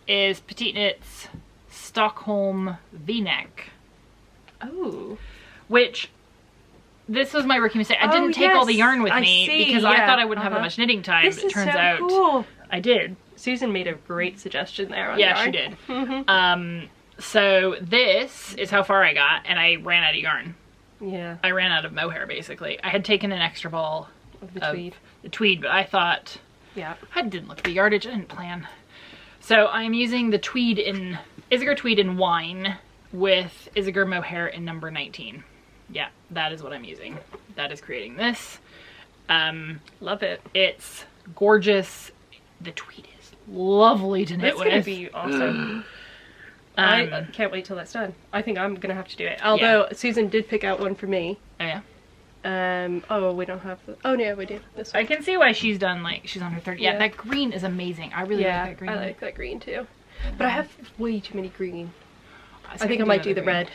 is PetitKnit's Stockholm V-neck. Oh. Which, this was my rookie mistake. I didn't take all the yarn with me because I thought I wouldn't have that much knitting time. This it turns out cool. I did. Susan made a great suggestion there on yarn. Yeah, she did. So this is how far I got, and I ran out of yarn. Yeah. I ran out of mohair, basically. I had taken an extra ball of the tweed, but I thought, I didn't look at the yardage, I didn't plan. So I'm using the tweed in, Isager tweed in wine with Isager mohair in number 19. Yeah, that is what I'm using. That is creating this. Love it. It's gorgeous. The tweed is lovely to knit with. It's gonna be awesome. I can't wait till that's done. I think I'm gonna have to do it. Although Susan did pick out one for me. Oh yeah. Oh, we don't have the, oh yeah, we do. This one. I can see why she's done, like, she's on her third. Yeah, that green is amazing. I really like that green. I like that green too. But I have way too many green. I think I might do the red.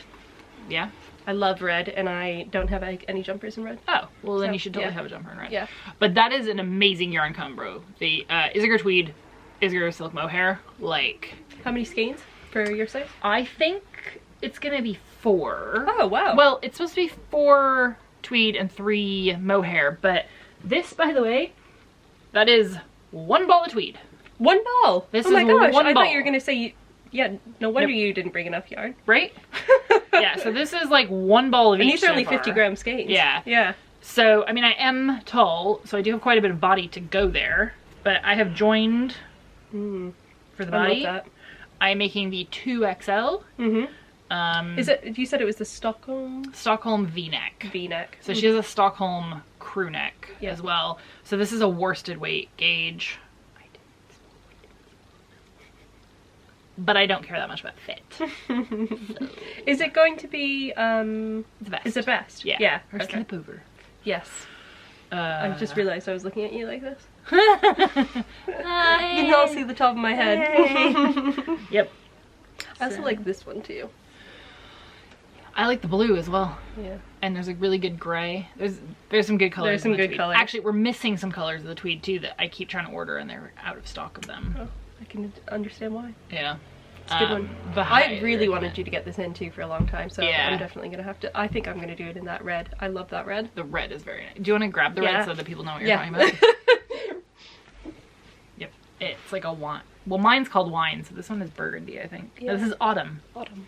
Yeah? I love red, and I don't have any jumpers in red. Oh, well then you should totally have a jumper in red. Yeah. But that is an amazing yarn combo. The Isager Tweed, Isager Silk Mohair, like... How many skeins for your size? I think it's gonna be 4. Oh, wow. Well, it's supposed to be 4 Tweed and 3 Mohair, but this, by the way, that is 1 ball of Tweed. 1 ball? This oh my is gosh, 1 I ball. thought you were gonna say, yeah, no wonder you didn't bring enough yarn. Right? Yeah, so this is like 1 ball of and each. these are only 50-gram skeins. Yeah. Yeah. So, I mean, I am tall, so I do have quite a bit of body to go there, but I have joined for the body. I love that. I'm making the 2XL. Is it, you said it was the Stockholm? Stockholm V-neck. V-neck. So she has a Stockholm crew neck as well. So this is a worsted weight gauge. But I don't care that much about fit. So. Is it going to be, the vest. Is it vest? Yeah. Yeah. Or Slipover. Yes. I just realized I was looking at you like this. You You can all see the top of my head. Yep. I also like this one too. I like the blue as well. Yeah. And there's a really good gray. There's some good colors. There's some good tweed. colors. Actually, we're missing some colors of the tweed too that I keep trying to order and they're out of stock of them. Oh, I can understand why. Yeah. It's a good one. I really wanted you to get this in too for a long time, so I'm definitely gonna have to. I think I'm gonna do it in that red. I love that red. The red is very nice. Do you want to grab the red so that people know what you're talking about? Yep. It's like a wine. Well, mine's called wine, so this one is burgundy, I think. Yeah. This is autumn. Autumn.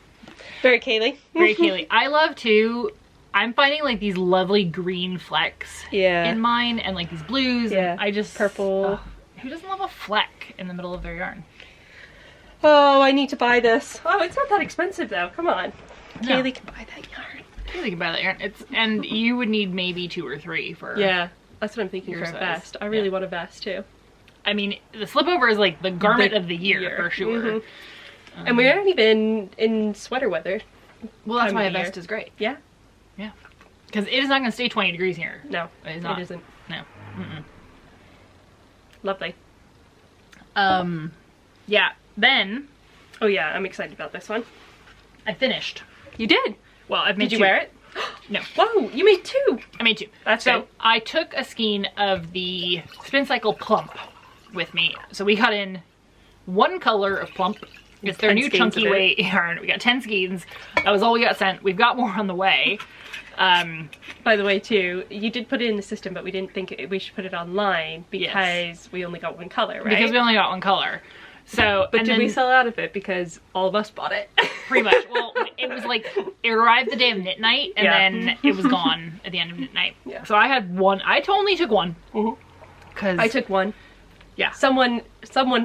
Very Kayleigh. Very Kayleigh. I love too. I'm finding like these lovely green flecks in mine, and like these blues. Yeah. And I just purple. Who doesn't love a fleck in the middle of their yarn? Oh, I need to buy this. Oh, it's not that expensive though. Come on. No. Kayleigh can buy that yarn. Kayleigh can buy that yarn. And you would need maybe 2 or 3 for. Yeah, that's what I'm thinking for a vest. I really want a vest too. I mean, the Slipover is like the garment of the year for sure. And we aren't even in sweater weather. Well, that's why a vest is great. Yeah. Yeah. Because it is not going to stay 20 degrees here. No, it is not. It isn't. No. Lovely. Yeah. Then. Oh yeah, I'm excited about this one. I finished. You did? Well, I've made 2. Did you wear it? No. Whoa, you made 2. I made 2. That's so good. I took a skein of the Spincycle Plump with me. So we got in 1 color of Plump. It's their new chunky weight yarn. We got 10 skeins. That was all we got sent. We've got more on the way. By the way, too, you did put it in the system, but we didn't think we should put it online because we only got 1 color, right? Because we only got 1 color. So, but did we sell out of it because all of us bought it? Pretty much. Well, it was like, it arrived the day of knit night, and then it was gone at the end of knit night. Yeah. So I had 1. I only took 1. Because I took 1. Yeah. Someone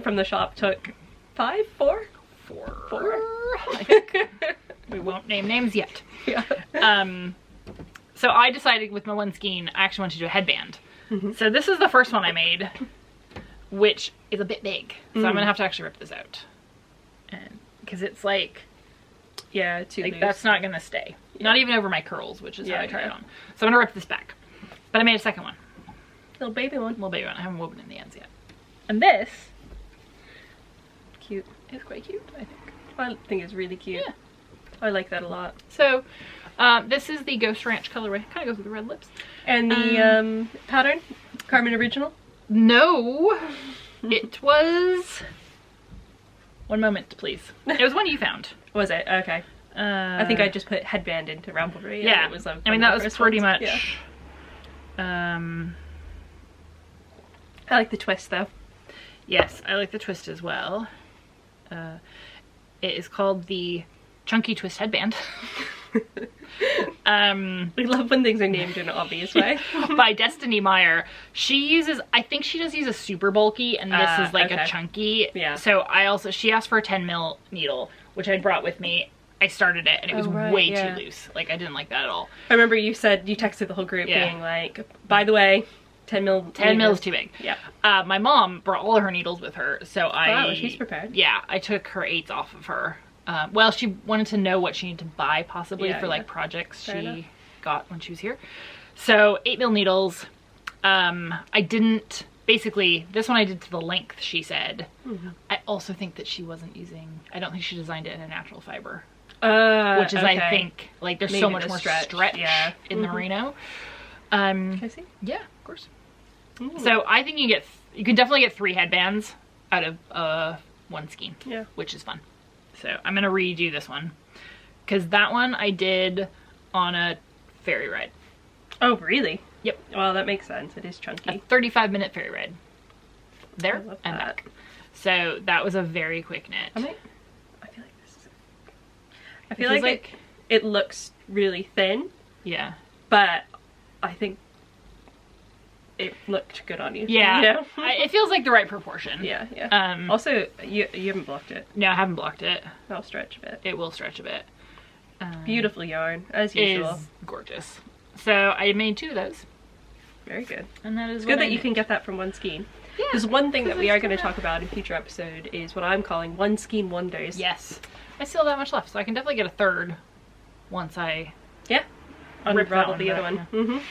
from the shop took 5, 4? 4. I think. We won't name names yet. Yeah. So I decided with my 1 skein, I actually wanted to do a headband. So this is the first one I made, which is a bit big. So I'm gonna have to actually rip this out, and because it's like, too loose. That's not gonna stay. Not even over my curls, which is how I try it on. So I'm gonna rip this back. But I made a second one. Little baby one. Little baby one. I haven't woven in the ends yet. And this, cute. It's quite cute, I think. I think it's really cute. Yeah. I like that a lot. So, this is the Ghost Ranch colorway. Kind of goes with the red lips. And the pattern, Carmen original? No, it was. One moment, please. It was one you found. Was it? Okay. I think I just put headband into Ravelry. Yeah. It was I mean, that was pretty much. Yeah. I like the twist though. Yes, I like the twist as well. It is called the Chunky Twist Headband. We love when things are named in an obvious way. By Destiny Meyer. She uses, I think she does use a super bulky, and this is like a chunky. Yeah. So she asked for a 10 mil needle, which I brought with me. I started it and it was way too loose. Like, I didn't like that at all. I remember you texted the whole group being like, by the way, 10 mil is too big. Yeah. My mom brought all of her needles with her, so wow, she's prepared. Yeah, I took her 8s off of her. Well, she wanted to know what she needed to buy possibly for like projects she got when she was here. So 8mm needles. I didn't, basically, this one I did to the length, she said. I also think that she wasn't using, I don't think she designed it in a natural fiber. Which is, I think, like, there's so much more stretch in the merino. Can I see? Yeah, of course. So I think you can definitely get 3 headbands out of one skein, which is fun. So I'm gonna redo this one because that one I did on a ferry ride. Oh, really? Yep. Well, that makes sense. It is chunky. A 35-minute ferry ride. There and back. So that was a very quick knit. I feel like this is. I feel like it looks really thin. Yeah. But I think it looked good on you. Yeah. You know? It feels like the right proportion. Yeah, yeah. Also, you haven't blocked it. No, I haven't blocked it. That'll stretch a bit. It will stretch a bit. Beautiful yarn, as usual. It is gorgeous. So I made 2 of those. Very good. And that is it's good that you can get that from one skein. Yeah. There's one thing that we are going to talk about in future episode is what I'm calling one skein wonders. Yes. I still have that much left, so I can definitely get a 3rd once I unravel the other one.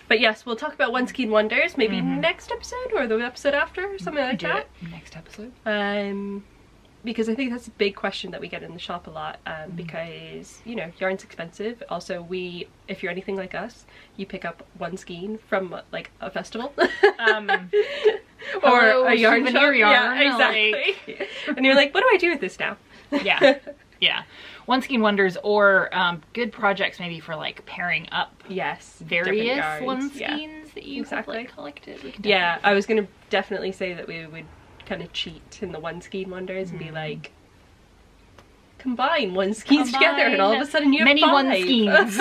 But yes, we'll talk about one skein wonders maybe next episode or the episode after or something like that. Next episode. Because I think that's a big question that we get in the shop a lot, because, you know, yarn's expensive. Also, if you're anything like us, you pick up one skein from, like, a festival. Or a yarn shop. Yarn, yeah, exactly. Like... and you're like, what do I do with this now? Yeah, yeah. One skein wonders, or good projects maybe for, like, pairing up various one skeins that you have, like, collected. Yeah, I was going to definitely say that we would kind of cheat in the one skein wonders and be like, combine one skeins together and all of a sudden you have many 5. one skeins.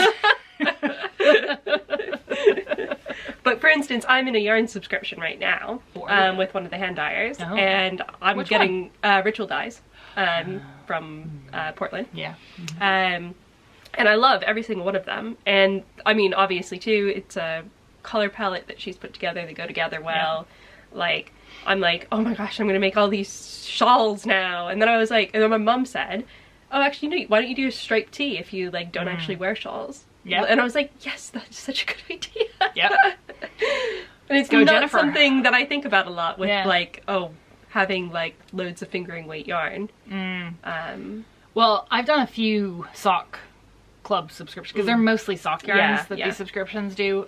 But for instance, I'm in a yarn subscription right now with one of the hand dyers, and I'm getting ritual dyes from Portland. Yeah. And I love every single one of them, and I mean, obviously too, it's a color palette that she's put together. They go together well. Like, I'm like, oh my gosh, I'm gonna make all these shawls now. And then I was like, and then my mom said, oh, actually, no, why don't you do a striped tee if you, like, don't actually wear shawls? Yeah. And I was like, yes, that's such a good idea. Yeah. And it's not something that I think about a lot with, like, having, like, loads of fingering weight yarn. Well, I've done a few sock club subscriptions, because they're mostly sock yarns that these subscriptions do.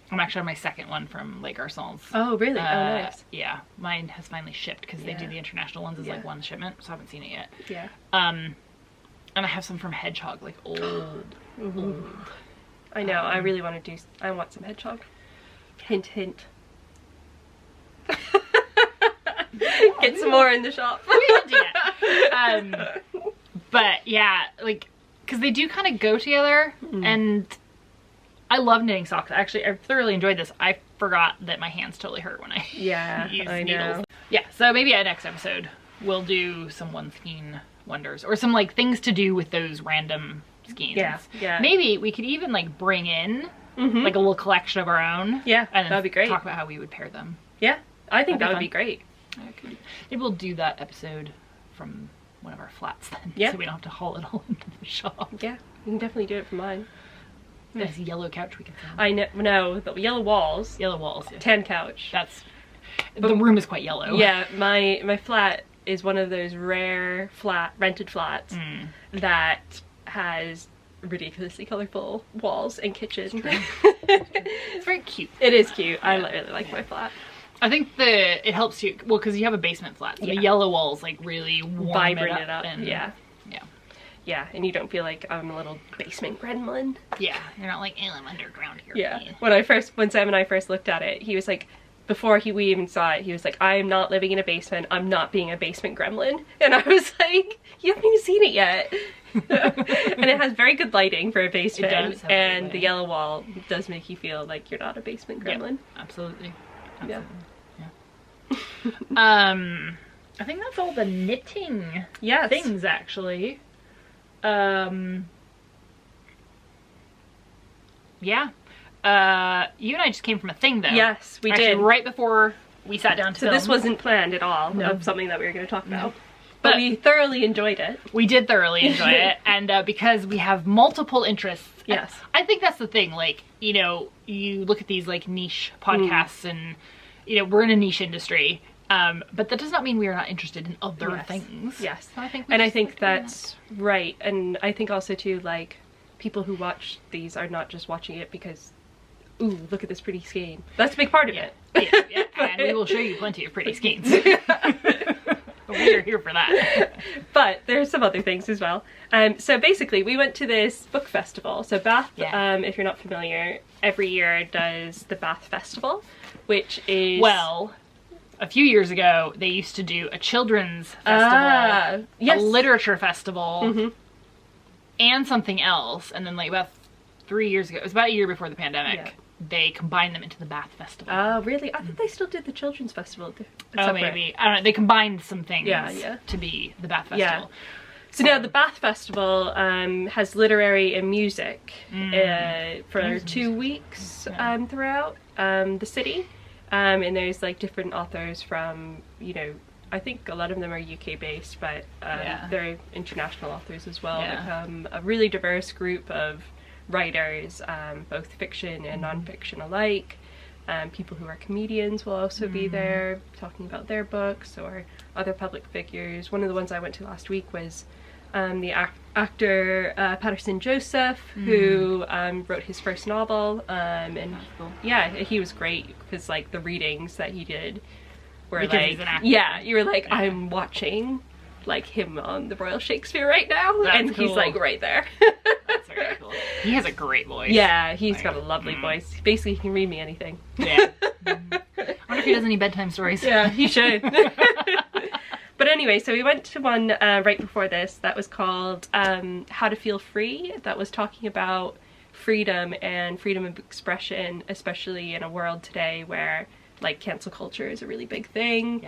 I'm actually on my 2nd one from Lake Arsenal's. Oh, really? Oh, nice. Yeah, mine has finally shipped because they do the international ones as like one shipment, so I haven't seen it yet. Yeah. And I have some from Hedgehog, like old. I know. I really want to do. I want some Hedgehog. Hint, hint. Get some more in the shop. But yeah, like, because they do kind of go together, and I love knitting socks. Actually, I thoroughly enjoyed this. I forgot that my hands totally hurt when I use needles. Yeah, so maybe at next episode we'll do some one skein wonders, or some like things to do with those random skeins. Yeah. Maybe we could even like bring in like a little collection of our own. Yeah, and that'd be great. Talk about how we would pair them. Yeah, I think that would be great. Maybe we'll do that episode from one of our flats then. Yeah. So we don't have to haul it all into the shop. Yeah, you can definitely do it from mine. There's a yellow couch we can find. I know, no, the yellow walls. Yellow walls. Yeah. Tan couch. The room is quite yellow. Yeah, my flat is one of those rare rented flats that has ridiculously colorful walls and kitchen. It's very cute. It is cute. I really like my flat. I think it helps you, well, because you have a basement flat, so the yellow walls like really vibrate it up. And, yeah, and you don't feel like I'm a little basement gremlin. Yeah, you're not like, oh, I'm underground here. Yeah. When Sam and I first looked at it, he was like, before we even saw it, he was like, I am not living in a basement. I'm not being a basement gremlin. And I was like, you haven't even seen it yet. And it has very good lighting for a basement. It does have and the yellow wall does make you feel like you're not a basement gremlin. Yeah, absolutely. Yeah. I think that's all the knitting things, actually. Yeah. You and I just came from a thing, though. Yes, we did. Right before we sat down to film. This wasn't planned at all of something that we were going to talk about. but we thoroughly enjoyed it. We did thoroughly enjoy it, and because we have multiple interests. Yes. I think that's the thing, like, you know, you look at these like niche podcasts and, you know, we're in a niche industry, but that does not mean we are not interested in other things. Yes. So I think that's right. And I think also too, like, people who watch these are not just watching it because, ooh, look at this pretty skein. That's a big part of it. Yeah. And we will show you plenty of pretty skeins. We're here for that. But there's some other things as well. So basically, we went to this book festival. So Bath, if you're not familiar, every year does the Bath Festival, which is... Well, a few years ago, they used to do a children's festival, a literature festival, and something else. And then like about 3 years ago, it was about a year before the pandemic, they combined them into the Bath Festival. Oh, really? I thought they still did the children's festival. Oh, maybe. I don't know. They combined some things to be the Bath Festival. Yeah. So now the Bath Festival has literary and music for 2 weeks throughout the city. And there's like different authors from, you know, I think a lot of them are UK based, but they're international authors as well. A really diverse group of writers, both fiction and non-fiction alike. People who are comedians will also be there talking about their books, or other public figures. One of the ones I went to last week was the actor Patterson Joseph, who wrote his first novel, and he was great because like the readings that he did were because like, he's an actor. You were like, I'm watching like him on the Royal Shakespeare right now. That's and cool. He's like right there. That's very cool. He has a great voice. Yeah, he's got a lovely voice. Basically, he can read me anything. Yeah. I wonder if he does any bedtime stories. Yeah, he should. But anyway, so we went to one right before this that was called How to Feel Free, that was talking about freedom and freedom of expression, especially in a world today where like cancel culture is a really big thing.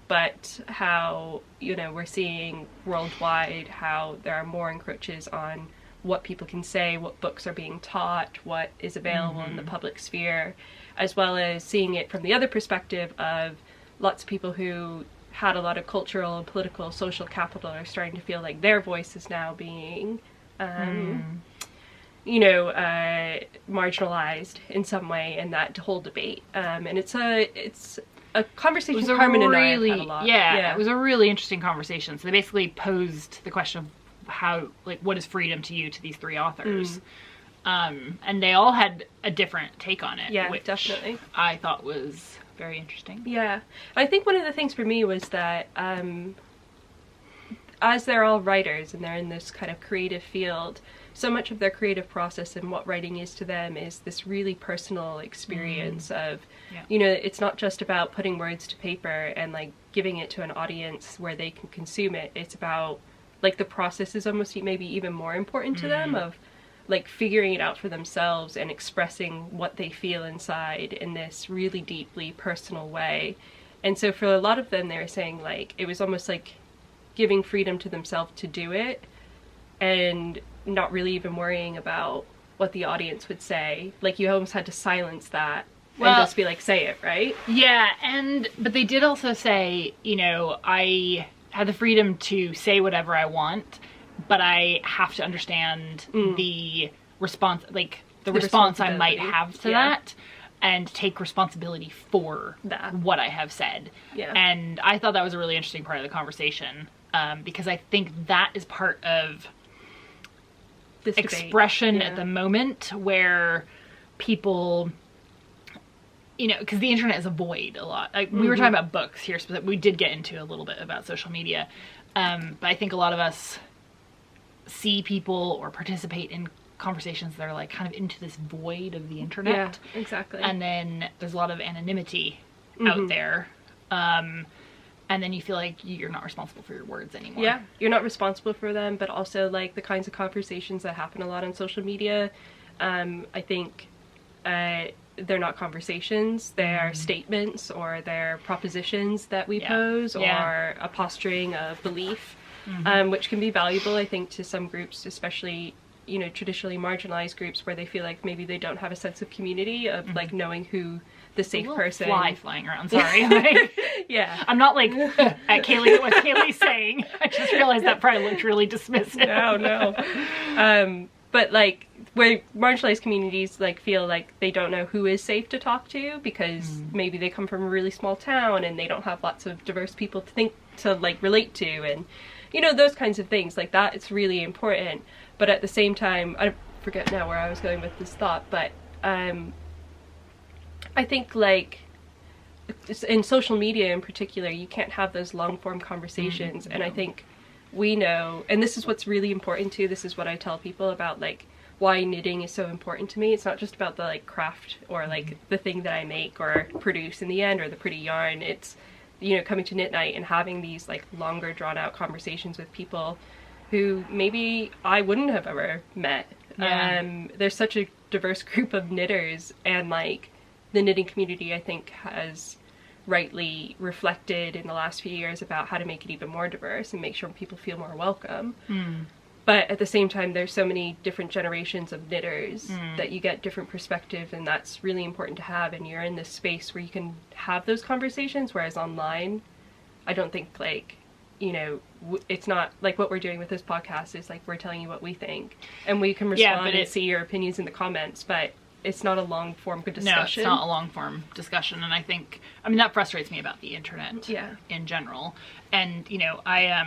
But how, you know, we're seeing worldwide how there are more encroaches on what people can say, what books are being taught, what is available in the public sphere, as well as seeing it from the other perspective of lots of people who had a lot of cultural and political social capital are starting to feel like their voice is now being you know, marginalized in some way in that whole debate. And it's a conversation Carmen and I have had a lot. Yeah, it was a really interesting conversation. So they basically posed the question of how, like, what is freedom to you to these three authors? And they all had a different take on it, which definitely I thought was very interesting. Yeah. I think one of the things for me was that as they're all writers and they're in this kind of creative field, so much of their creative process and what writing is to them is this really personal experience of, you know, it's not just about putting words to paper and like giving it to an audience where they can consume it. It's about like the process is almost maybe even more important to them of like figuring it out for themselves and expressing what they feel inside in this really deeply personal way. And so for a lot of them, they were saying like it was almost like giving freedom to themselves to do it and not really even worrying about what the audience would say. Like you almost had to silence that and just be like, say it, right? Yeah, but they did also say, you know, I have the freedom to say whatever I want, but I have to understand the response, like the response I might have to that, and take responsibility for that, what I have said. And I thought that was a really interesting part of the conversation, because I think that is part of this expression at the moment where people, you know, because the internet is a void a lot. Like we were talking about books here, but we did get into a little bit about social media. But I think a lot of us see people or participate in conversations that are like kind of into this void of the internet. Yeah, exactly. And then there's a lot of anonymity out there. And then you feel like you're not responsible for your words anymore. Yeah, you're not responsible for them, but also like the kinds of conversations that happen a lot on social media. I think they're not conversations, they're statements or they're propositions that we pose or a posturing of belief, which can be valuable, I think, to some groups, especially, you know, traditionally marginalized groups where they feel like maybe they don't have a sense of community of like knowing who the safe person. Fly flying around, sorry. Like, yeah. I'm not like at Kayleigh, what Kayleigh's saying. I just realized that probably looked really dismissive. No. But like, where marginalized communities like feel like they don't know who is safe to talk to because maybe they come from a really small town and they don't have lots of diverse people to like relate to, and you know, those kinds of things like that. It's really important. But at the same time, I forget now where I was going with this thought, but I think like in social media in particular, you can't have those long form conversations. And I think we know, and this is what's really important too, this is what I tell people about like why knitting is so important to me. It's not just about the like craft or like the thing that I make or produce in the end or the pretty yarn. It's, you know, coming to knit night and having these like longer drawn out conversations with people who maybe I wouldn't have ever met. There's such a diverse group of knitters, and like the knitting community I think has rightly reflected in the last few years about how to make it even more diverse and make sure people feel more welcome. But at the same time, there's so many different generations of knitters that you get different perspectives, and that's really important to have, and you're in this space where you can have those conversations, whereas online I don't think like, you know, it's not like what we're doing with this podcast is like we're telling you what we think and we can respond and see your opinions in the comments, but it's not a long form discussion. No, it's not a long form discussion. And I think, I mean, that frustrates me about the internet in general. And, you know, I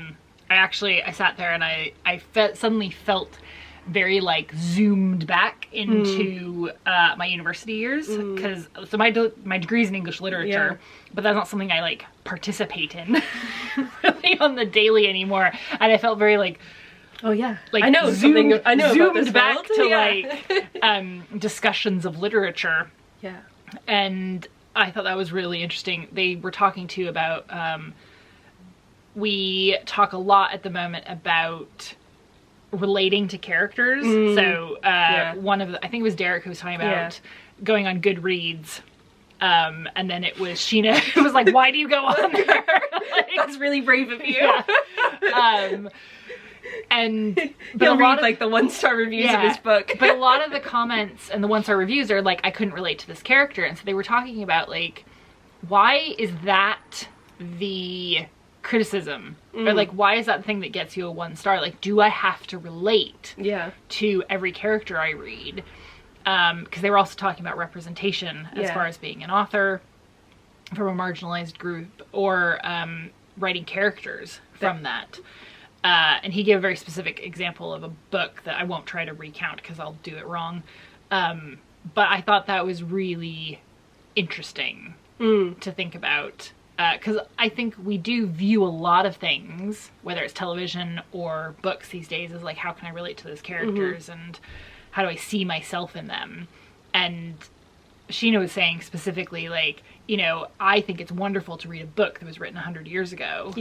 sat there and I suddenly felt very like zoomed back into my university years, because so my degree's in English literature, but that's not something I like participate in really on the daily anymore. And I felt very like, oh yeah, like I know zoomed about this back world. to like discussions of literature. Yeah. And I thought that was really interesting. They were talking too about we talk a lot at the moment about relating to characters. So one of the, I think it was Derek who was talking about going on Goodreads, and then it was Sheena who was like, why do you go on there? Like, that's really brave of you. And but he'll read like the 1-star reviews of his book. But a lot of the comments and the 1-star reviews are like, I couldn't relate to this character. And so they were talking about like, why is that the criticism? Or like, why is that the thing that gets you a 1-star? Like, do I have to relate to every character I read? Because they were also talking about representation as far as being an author from a marginalized group, or writing characters from that. And he gave a very specific example of a book that I won't try to recount because I'll do it wrong. But I thought that was really interesting to think about. Because I think we do view a lot of things, whether it's television or books these days, as like, how can I relate to those characters and how do I see myself in them? And Sheena was saying specifically, like, you know, I think it's wonderful to read a book that was written 100 years ago.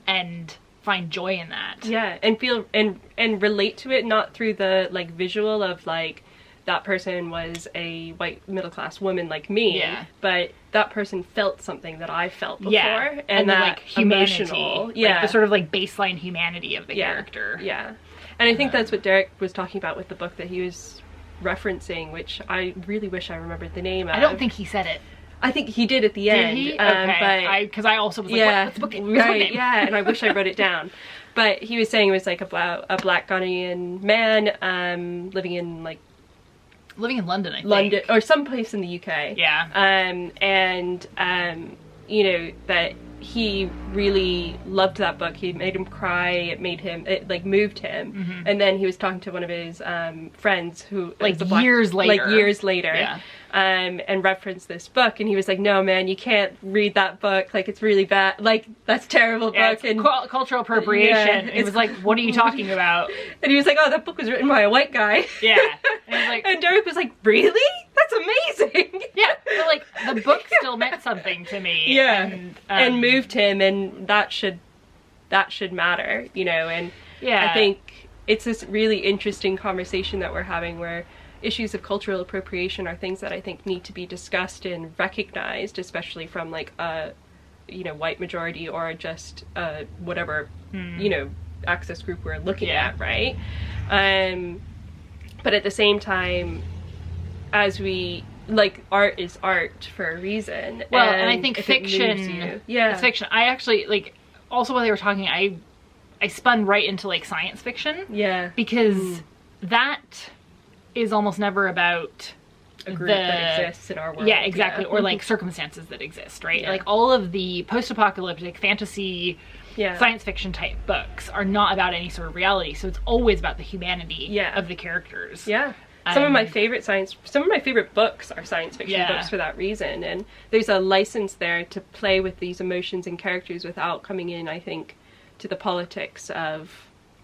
And find joy in that. And feel and relate to it, not through the like visual of like that person was a white middle-class woman like me, but that person felt something that I felt before, and that like humanity, emotional, like the sort of like baseline humanity of the character. And I think that's what Derek was talking about with the book that he was referencing, which I really wish I remembered the name of. I don't think he said it. I think he did at the end. Did he? Okay. Because I also was like, what's the book name? Right, and I wish I wrote it down. But he was saying it was like a black Ghanaian man living in London, I think. London, or someplace in the UK. You know, that he really loved that book. He made him cry. It like moved him. And then he was talking to one of his friends who years later. And referenced this book, and he was like, no man, you can't read that book, like it's really bad, like that's terrible book, and cultural appropriation. It was like, what are you talking about? And he was like, oh, that book was written by a white guy. And Derek was like, really? That's amazing. But like the book still meant something to me. And moved him, and that should matter, you know. And I think it's this really interesting conversation that we're having, where issues of cultural appropriation are things that I think need to be discussed and recognized, especially from like a, you know, white majority or just whatever, you know, access group we're looking at, right? But at the same time, as we like art is art for a reason. Well, and I think fiction, it's fiction. I actually, like, also while they were talking, I spun right into like science fiction. Yeah. Because that is almost never about a group that exists in our world. Yeah, exactly. Or like circumstances that exist, right? Like all of the post-apocalyptic fantasy science fiction type books are not about any sort of reality. So it's always about the humanity of the characters. Yeah. Some of my favorite books are science fiction books for that reason. And there's a license there to play with these emotions and characters without coming in, I think, to the politics of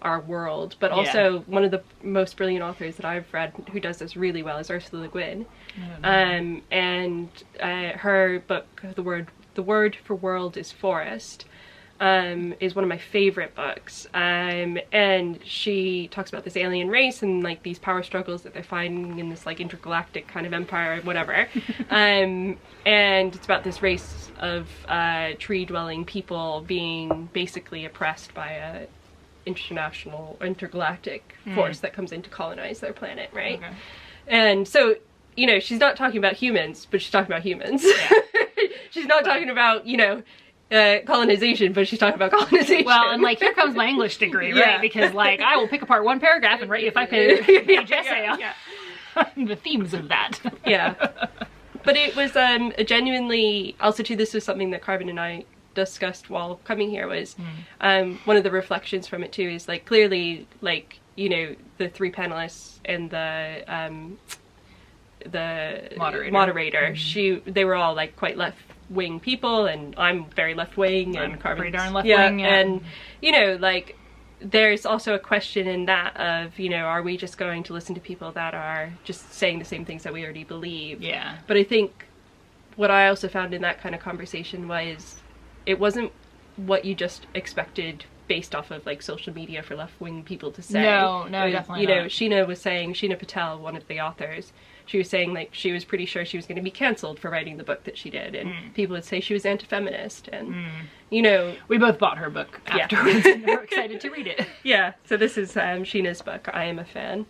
our world. But also one of the most brilliant authors that I've read who does this really well is Ursula Le Guin. And her book, The Word for World is Forest, is one of my favorite books. And she talks about this alien race and like these power struggles that they're finding in this like intergalactic kind of empire or whatever. And it's about this race of tree-dwelling people being basically oppressed by a intergalactic force that comes in to colonize their planet, right? Okay. And so, you know, she's not talking about humans, but she's talking about humans. Yeah. She's not talking about, you know, colonization, but she's talking about colonization. Well, and like, here comes my English degree, right? Because like, I will pick apart one paragraph and write you a 5-page essay on the themes of that. Yeah. But it was a genuinely, also too, this was something that Carmen and I discussed while coming here, was one of the reflections from it too is like, clearly, like, you know, the three panelists and the moderator, they were all like quite left-wing people, and I'm very left-wing, and Carmen's pretty darn left-wing, and you know, like, there's also a question in that of, you know, are we just going to listen to people that are just saying the same things that we already believe? Yeah. But I think what I also found in that kind of conversation was it wasn't what you just expected based off of like social media for left-wing people to say. No, definitely you know, Sheena was saying, Sheena Patel, one of the authors, she was saying like she was pretty sure she was going to be cancelled for writing the book that she did, and people would say she was anti-feminist, and you know, we both bought her book afterwards and we're excited to read it. Yeah, so this is Sheena's book, I Am a Fan.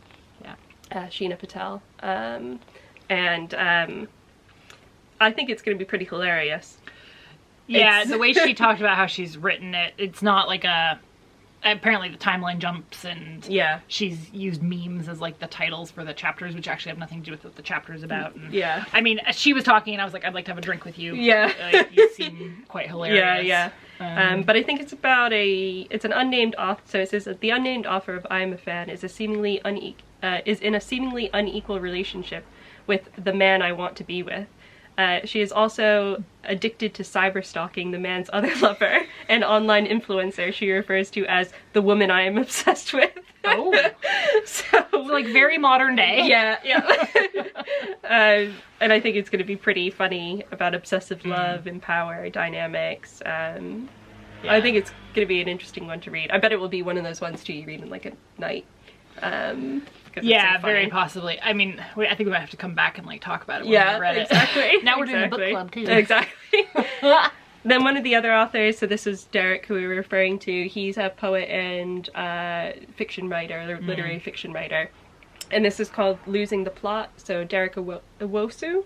Sheena Patel, and I think it's going to be pretty hilarious. Yeah, the way she talked about how she's written it, it's not like apparently the timeline jumps, and she's used memes as like the titles for the chapters, which actually have nothing to do with what the chapter is about. And, I mean, she was talking and I was like, I'd like to have a drink with you. You seem quite hilarious. But I think it's about it's an unnamed author, so it says that the unnamed author of I Am a Fan is in a seemingly unequal relationship with the man I want to be with. She is also addicted to cyberstalking the man's other lover, an online influencer she refers to as the woman I am obsessed with. Oh. So like very modern day. And I think it's going to be pretty funny about obsessive love and power dynamics. I think it's going to be an interesting one to read. I bet it will be one of those ones too you read in like a night. Yeah, very possibly. I mean, I think we might have to come back and like talk about it when we read it. Exactly. Now we're doing a book club too. Exactly. Then one of the other authors, so this is Derek, who we were referring to, he's a poet and fiction writer, literary fiction writer. And this is called Losing the Plot, so Derek Iwosu.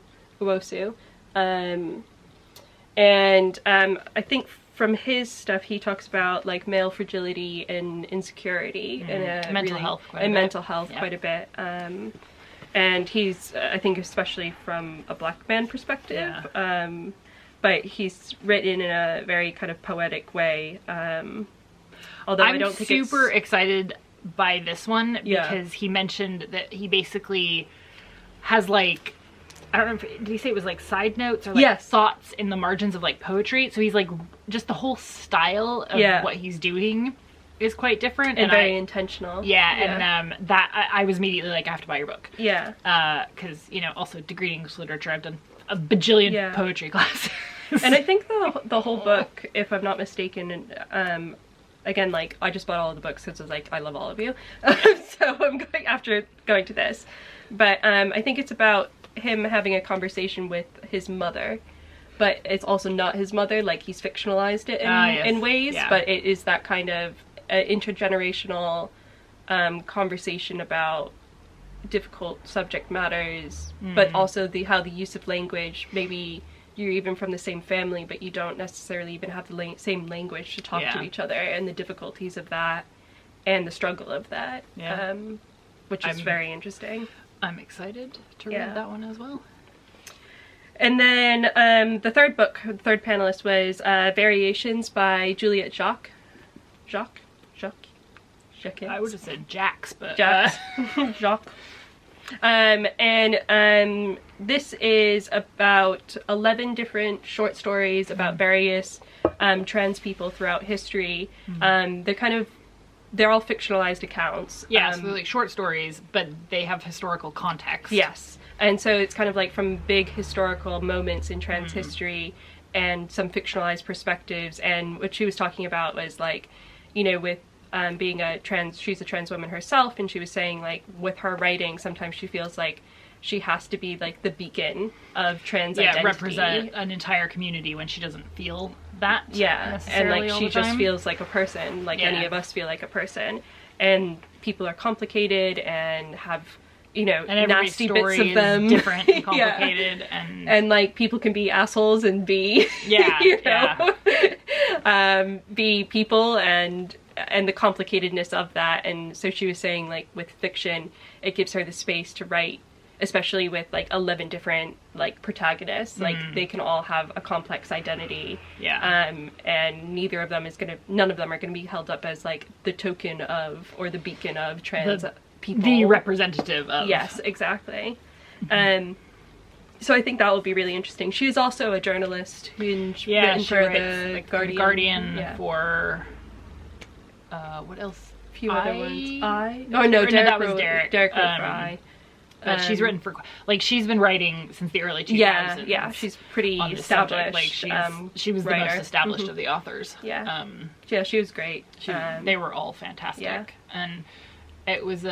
I think from his stuff he talks about like male fragility and insecurity and mental health quite a bit. And he's, I think, especially from a black man perspective, but he's written in a very kind of poetic way. Although I don't think super excited by this one because he mentioned that he basically has like, I don't know if, did he say it was like side notes or like thoughts in the margins of like poetry? So he's like, just the whole style of what he's doing is quite different. And very intentional. And that, I was immediately like, I have to buy your book. Because, you know, also degree in English literature, I've done a bajillion poetry classes. And I think the whole book, if I'm not mistaken, again, like, I just bought all of the books because I was like, I love all of you. So I'm going after going to this. But I think it's about him having a conversation with his mother, but it's also not his mother, like he's fictionalized it in ways, but it is that kind of intergenerational conversation about difficult subject matters, but also how the use of language, maybe you're even from the same family, but you don't necessarily even have the same language to talk to each other, and the difficulties of that and the struggle of that, which is very interesting. I'm excited to read that one as well. And then the third panelist was Variations by Juliette Jacques. Jacques? I would have said Jax, but... Jax. Jacques. And this is about 11 different short stories about various trans people throughout history. They're all fictionalized accounts. Yeah, so they're like short stories, but they have historical context. Yes. And so it's kind of like from big historical moments in trans history and some fictionalized perspectives. And what she was talking about was like, you know, with being she's a trans woman herself, and she was saying like with her writing, sometimes she feels like she has to be like the beacon of trans identity. Represent an entire community when she doesn't feel that. Yeah, and like she just feels like a person, like any of us feel like a person. And people are complicated and have, you know, and nasty bits of them. Different and complicated. And like people can be assholes and be you know, be people, and the complicatedness of that. And so she was saying like with fiction, it gives her the space to write, especially with like 11 different like protagonists, like they can all have a complex identity, and none of them are gonna be held up as like the token of or the beacon of trans people, the representative of. Yes, exactly. So I think that will be really interesting. She is also a journalist who's written for the like Guardian, for what else? A few other ones. That was Derek. Derek wrote for I. But she's written for, like, she's been writing since the early 2000s. Yeah, she's pretty established. Like, she was writer. the most established of the authors. Yeah. Yeah, she was great. They were all fantastic. And it was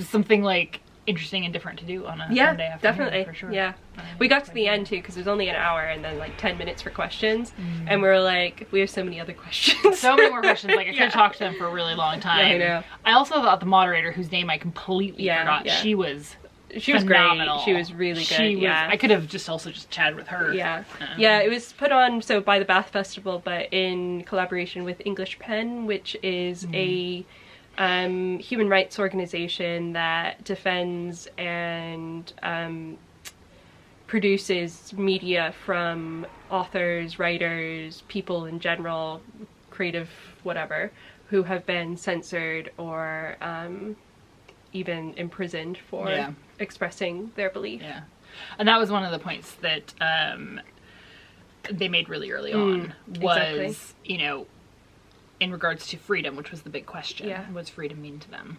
something, like, interesting and different to do on a Sunday afternoon. Definitely. For sure. Yeah. We got to the end, too, because it was only an hour and then, like, 10 minutes for questions. And we were like, we have so many other questions. So many more questions. Like, I could have talked to them for a really long time. Yeah, I know. I also thought the moderator, whose name I completely forgot, she was phenomenal. Great. She was really good. I could have just chatted with her. Yeah. It was put on by the Bath Festival, but in collaboration with English Pen, which is a human rights organization that defends and produces media from authors, writers, people in general, creative whatever, who have been censored or even imprisoned for expressing their belief. Yeah. And that was one of the points that they made really early on, was, you know, in regards to freedom, which was the big question. What does freedom mean to them?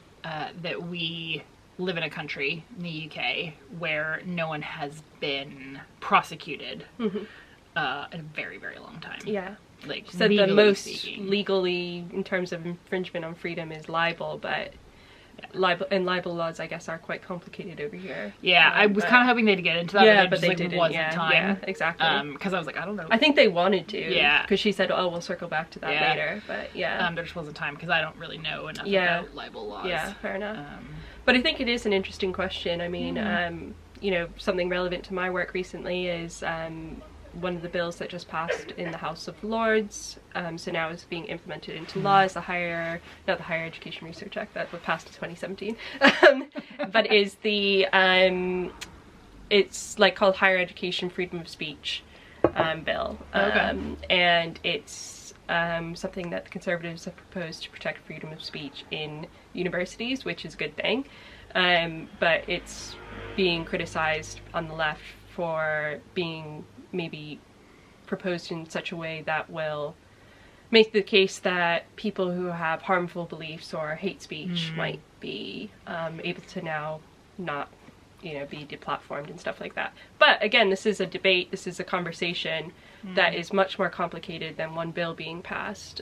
That we live in a country, in the UK, where no one has been prosecuted in a very, very long time. Yeah. Like, said the most legally, in terms of infringement on freedom, is libel, but libel laws, I guess, are quite complicated over here. Yeah, I was kind of hoping they'd get into that, but they didn't. Wasn't time. Yeah, exactly. Because I was like, I don't know. I think they wanted to. Yeah. Because she said, we'll circle back to that later. But there just wasn't time, because I don't really know enough about libel laws. Yeah, fair enough. But I think it is an interesting question. I mean, you know, something relevant to my work recently is one of the bills that just passed in the House of Lords, so now is being implemented into law, is not the Higher Education Research Act that was passed in 2017, but is the, it's like called Higher Education Freedom of Speech bill. And it's something that the Conservatives have proposed to protect freedom of speech in universities, which is a good thing, but it's being criticized on the left for being maybe proposed in such a way that will make the case that people who have harmful beliefs or hate speech might be able to now not, you know, be deplatformed and stuff like that. But again, this is a debate, this is a conversation that is much more complicated than one bill being passed.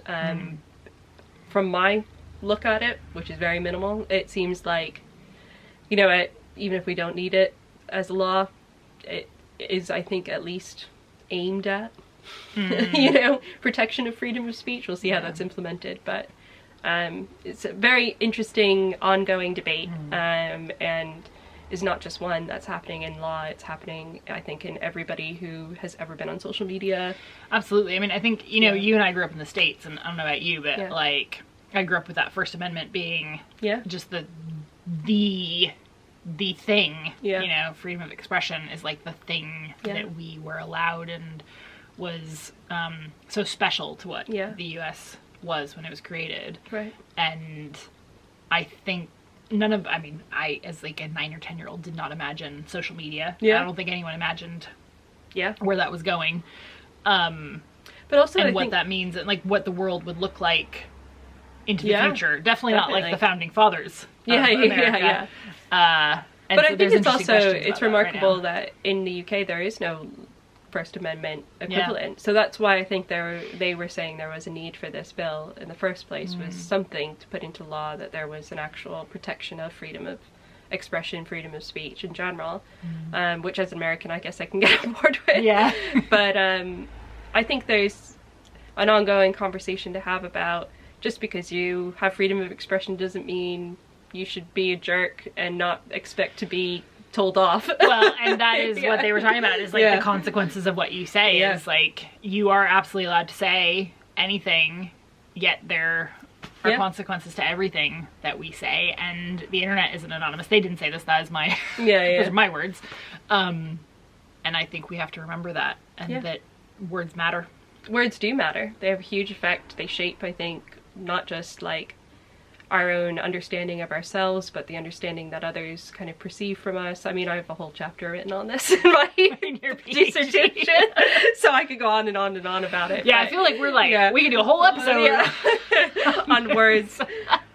From my look at it, which is very minimal, it seems like, you know, even if we don't need it as a law, it is, I think, at least aimed at, you know, protection of freedom of speech. We'll see how that's implemented, but It's a very interesting ongoing debate, and is not just one that's happening in law. It's happening, I think, in everybody who has ever been on social media. Absolutely. I mean, I think, you know, you and I grew up in the States, and I don't know about you, but like, I grew up with that First Amendment being just the thing, you know, freedom of expression is like the thing that we were allowed and was so special to what the US was when it was created. Right. And I think I, as like a 9 or 10-year-old, did not imagine social media. I don't think anyone imagined where that was going. But also, and what that means, and like what the world would look like into the future. Definitely not like the founding fathers. But so I think it's also, it's remarkable that in the UK there is no First Amendment equivalent. So that's why I think they were saying there was a need for this bill in the first place, was something to put into law that there was an actual protection of freedom of expression, freedom of speech in general, which as an American I guess I can get on board with. But I think there's an ongoing conversation to have about, just because you have freedom of expression doesn't mean you should be a jerk and not expect to be told off. Well, and that is what they were talking about, is like the consequences of what you say. Is like, you are absolutely allowed to say anything, yet there are consequences to everything that we say, and the internet isn't anonymous. They didn't say this, that is my those are my words. And I think we have to remember that, and that words matter. Words do matter. They have a huge effect. They shape, I think, not just like our own understanding of ourselves, but the understanding that others kind of perceive from us. I mean, I have a whole chapter written on this in my dissertation, so I could go on and on and on about it. I feel like we're like, we can do a whole episode on words.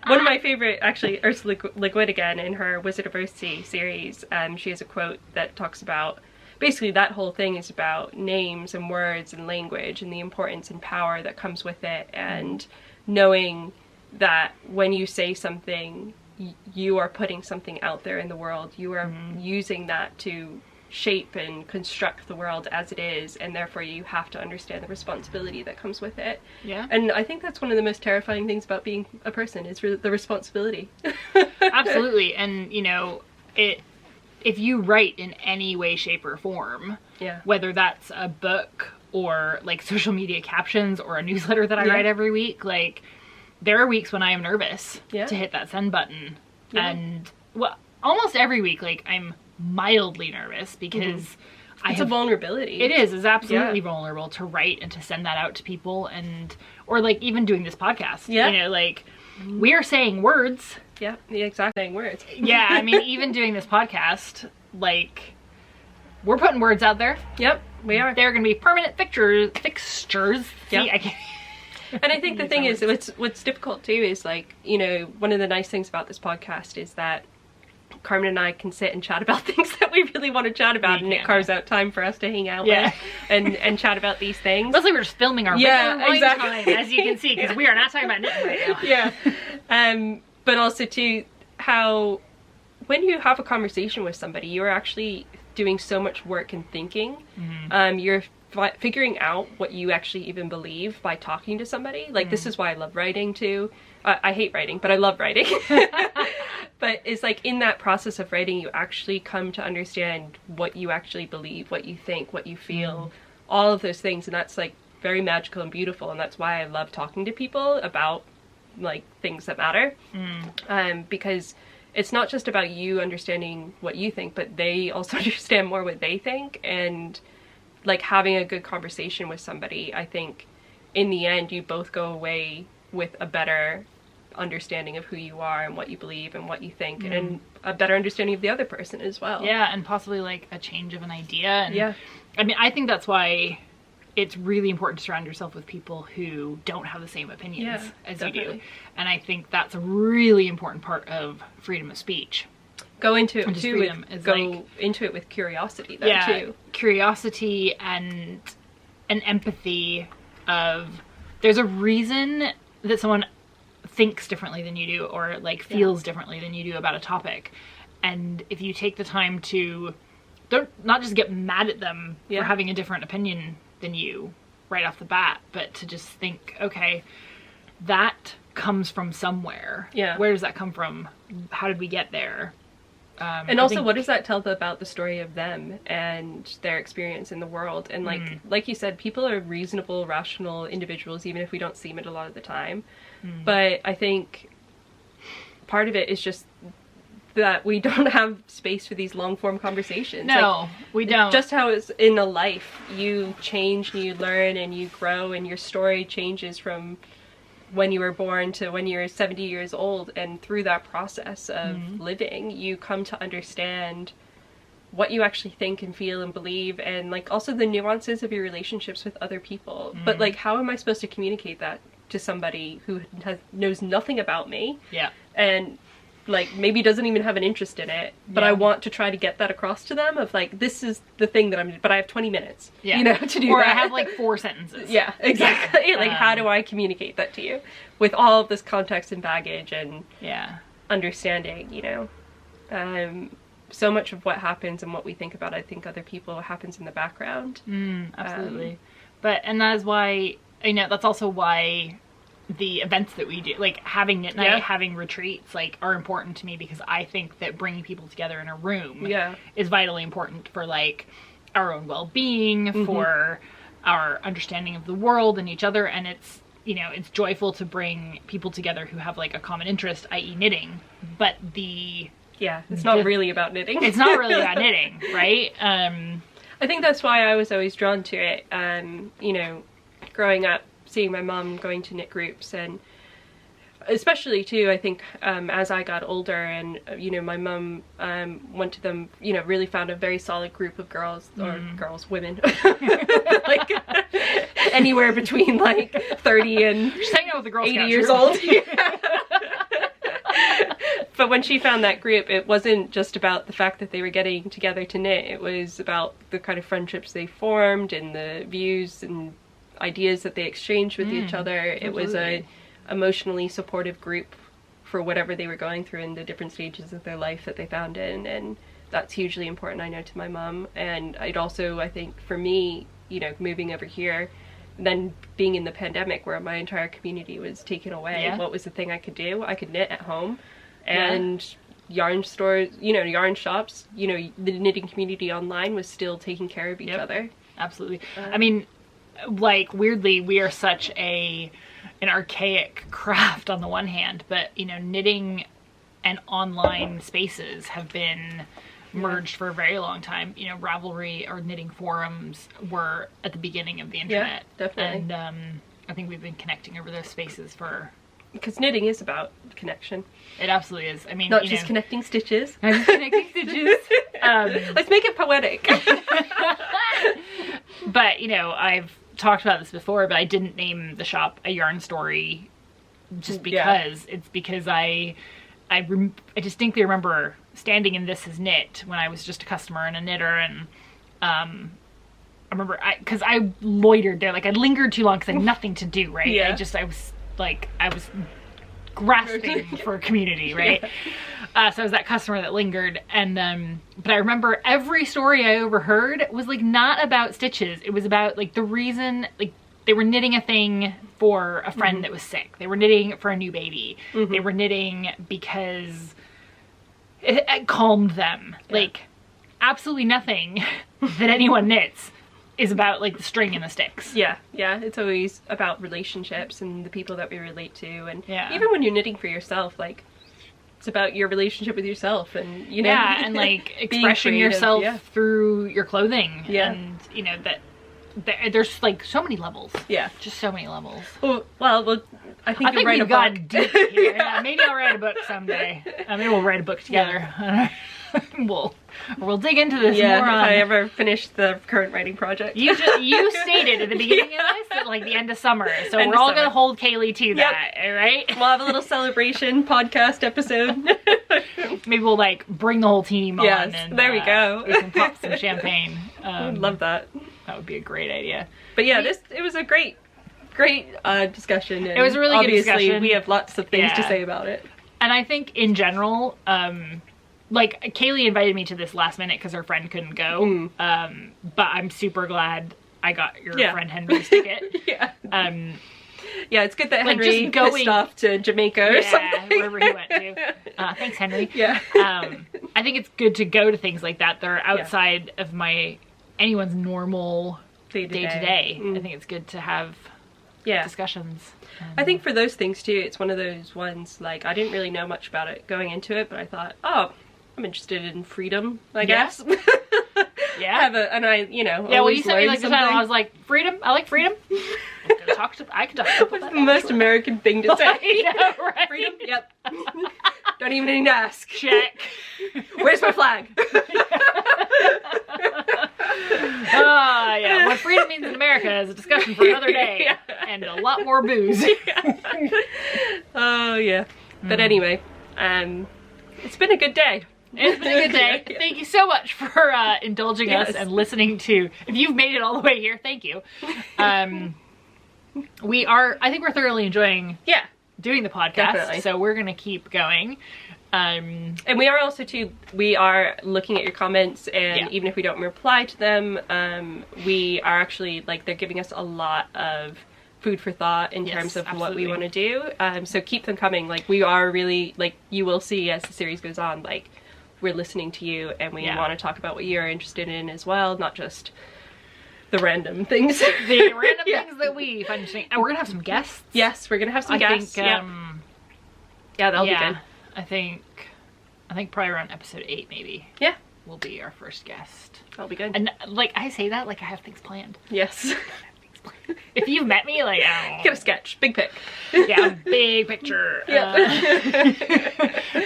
One of my favorite, actually, Ursula Le Guin again, in her Wizard of Earthsea series, she has a quote that talks about, basically that whole thing is about names and words and language and the importance and power that comes with it, and knowing that when you say something, you are putting something out there in the world. You are using that to shape and construct the world as it is, and therefore you have to understand the responsibility that comes with it. And I think that's one of the most terrifying things about being a person, is the responsibility. Absolutely. And you know, if you write in any way, shape, or form, whether that's a book or like social media captions or a newsletter that I write every week, like, there are weeks when I am nervous to hit that send button. And well, almost every week, like, I'm mildly nervous because it's a vulnerability. It is. It's absolutely vulnerable to write and to send that out to people, and or like even doing this podcast. You know, like, we are saying words. The exact same words. I mean, even doing this podcast, like, we're putting words out there. We are. They're going to be permanent fixtures. See, I can't. And I think the thing is, what's difficult too is, like, you know, one of the nice things about this podcast is that Carmen and I can sit and chat about things that we really want to chat about, and it carves out time for us to hang out with and chat about these things. Mostly we're just filming our regular time, as you can see, because we are not talking about knitting right now. But also too, how when you have a conversation with somebody, you're actually doing so much work and thinking. You're figuring out what you actually even believe by talking to somebody. Like, this is why I love writing too. I hate writing, but I love writing. But it's like, in that process of writing, you actually come to understand what you actually believe, what you think, what you feel, all of those things. And that's like very magical and beautiful. And that's why I love talking to people about like things that matter. Because it's not just about you understanding what you think, but they also understand more what they think. And like, having a good conversation with somebody, I think in the end you both go away with a better understanding of who you are and what you believe and what you think, and a better understanding of the other person as well. And possibly like a change of an idea. And I mean, I think that's why it's really important to surround yourself with people who don't have the same opinions as you do. And I think that's a really important part of freedom of speech. Go into it too into it with curiosity though, too. Curiosity and an empathy of, there's a reason that someone thinks differently than you do, or like feels differently than you do about a topic. And if you take the time to not just get mad at them for having a different opinion than you right off the bat, but to just think, okay, that comes from somewhere. Yeah. Where does that come from? How did we get there? And also, what does that tell about the story of them and their experience in the world? And like you said, people are reasonable, rational individuals, even if we don't see it a lot of the time. But I think part of it is just that we don't have space for these long form conversations. No, we don't. Just how it's in a life, you change and you learn and you grow, and your story changes from when you were born to when you're 70 years old, and through that process of living, you come to understand what you actually think and feel and believe, and like also the nuances of your relationships with other people. But like, how am I supposed to communicate that to somebody who knows nothing about me? Yeah. And like maybe doesn't even have an interest in it, but I want to try to get that across to them of like, this is the thing that but I have 20 minutes, you know, to do or that. I have like 4 sentences. Yeah, exactly. Like, how do I communicate that to you with all of this context and baggage and understanding, you know? So much of what happens and what we think about, I think other people, happens in the background. Absolutely. And that is why, you know, that's also why the events that we do, like having knit night, having retreats, like are important to me, because I think that bringing people together in a room is vitally important for like our own well-being, for our understanding of the world and each other. And it's, you know, it's joyful to bring people together who have like a common interest, i.e. knitting, but it's not really about knitting. It's not really about knitting, right? I think that's why I was always drawn to it. You know, growing up, seeing my mom going to knit groups, and especially too, I think as I got older, and you know, my mom went to them, you know, really found a very solid group of girls, or women, like anywhere between like 30 and just hanging out with the Girl 80 Scouts years old. But when she found that group, it wasn't just about the fact that they were getting together to knit. It was about the kind of friendships they formed and the views and ideas that they exchanged with each other. It was a emotionally supportive group for whatever they were going through in the different stages of their life that they found in, and that's hugely important, I know, to my mom. And I'd also, I think for me, you know, moving over here, then being in the pandemic where my entire community was taken away, what was the thing I could do? I could knit at home, and yarn stores, you know, yarn shops, you know, the knitting community online was still taking care of each other. Absolutely. I mean, like, weirdly, we are such an archaic craft on the one hand, but you know, knitting and online spaces have been merged for a very long time. You know, Ravelry or knitting forums were at the beginning of the internet. Yeah, definitely. And I think we've been connecting over those spaces because knitting is about connection. It absolutely is. I mean, not just connecting stitches. Not just connecting stitches. Let's make it poetic. But you know, I've talked about this before, but I didn't name the shop A Yarn Story just because it's because I distinctly remember standing in This Is Knit when I was just a customer and a knitter, and I remember because I loitered there, like I lingered too long because I had nothing to do, right? I was grasping for a community, right? So I was that customer that lingered, and but I remember every story I overheard was like not about stitches. It was about like the reason, like they were knitting a thing for a friend that was sick. They were knitting for a new baby. They were knitting because it calmed them. Like absolutely nothing that anyone knits is about like the string and the sticks. Yeah, it's always about relationships and the people that we relate to, and even when you're knitting for yourself, like it's about your relationship with yourself, and you know, and like expressing yourself through your clothing, and you know that there's like so many levels. Just so many levels. Well, I think we've write a gone book. Deep here. Maybe I'll write a book someday. Maybe we'll write a book together. We'll dig into this more. If I ever finish the current writing project. You stated at the beginning of this at like the end of summer, so we're all gonna hold Kayleigh to that, right? We'll have a little celebration podcast episode. Maybe we'll like bring the whole team on. And there we go. We can pop some champagne. I'd love that. That would be a great idea. But yeah, it was a great discussion. And it was a really good discussion. Obviously, we have lots of things to say about it. And I think in general, like Kayleigh invited me to this last minute because her friend couldn't go. But I'm super glad I got your friend Henry's ticket. Yeah, it's good that Like, Henry just going- pissed off to Jamaica or something. wherever he went to. Thanks, Henry. Yeah. I think it's good to go to things like that. They're outside of anyone's normal day to day. I think it's good to have discussions. I think for those things too, it's one of those ones, like, I didn't really know much about it going into it, but I thought, oh, I'm interested in freedom, I guess. Yeah. And I, you know, yeah, well, you always sent me learn like the something. title, I was like, freedom? I like freedom. I can talk to people What's about the most American thing to say? I know, right? Freedom? Yep. Don't even need to ask. Check. Where's my flag? Yeah. What freedom means in America is a discussion for another day. And a lot more booze. Oh, yeah. But anyway, it's been a good day. It's been a good day. Thank you so much for indulging us and listening to, if you've made it all the way here, thank you. I think we're thoroughly enjoying doing the podcast. Definitely. So we're going to keep going. And we are also too, we are looking at your comments, and even if we don't reply to them, we are actually, like, they're giving us a lot of food for thought in terms of what we want to do. So keep them coming. Like, we are really, like, you will see as the series goes on, like, we're listening to you, and we want to talk about what you're interested in as well, not just the random things. The random things that we find interesting. And we're going to have some guests. Yes, we're going to have some guests. Think, yeah, that'll be good. I think probably around episode 8 maybe. Yeah. Will be our first guest. That'll be good. And, like, I say that like I have things planned. Yes. If you've met me, like, I don't know. Get a sketch. Big pic. Yeah, big picture. Yeah.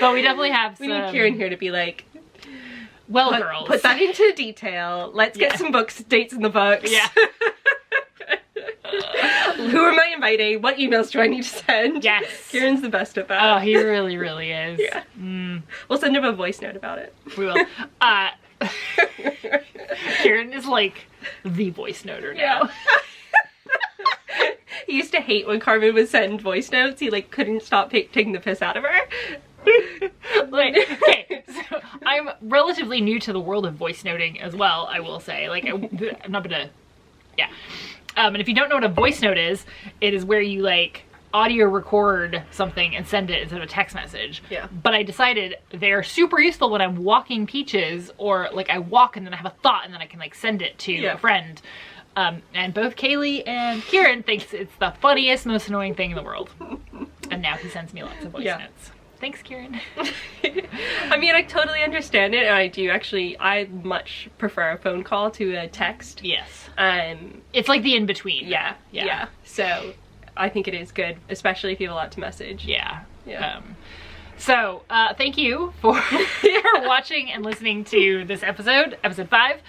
But we definitely have some... We need Kieran here to be like, girls. Put that into detail. Let's get some dates in the books. Yeah. Who am I inviting? What emails do I need to send? Yes. Kieran's the best at that. Oh, he really, really is. Yeah. We'll send him a voice note about it. We will. Kieran is like the voice noter now. He used to hate when Carmen would send voice notes. He, like, couldn't stop taking the piss out of her. Like, okay, so I'm relatively new to the world of voice noting as well, I will say. Like, I'm not gonna, and if you don't know what a voice note is, it is where you, like, audio record something and send it instead of a text message. Yeah. But I decided they're super useful when I'm walking peaches, or, like, I walk and then I have a thought and then I can, like, send it to a friend. And both Kayleigh and Kieran thinks it's the funniest, most annoying thing in the world. And now he sends me lots of voice notes. Thanks, Kieran. I mean, I totally understand it, and I do actually. I much prefer a phone call to a text. Yes. It's like the in-between. Yeah. So I think it is good, especially if you have a lot to message. Yeah. Yeah. So, thank you for watching and listening to this episode 5.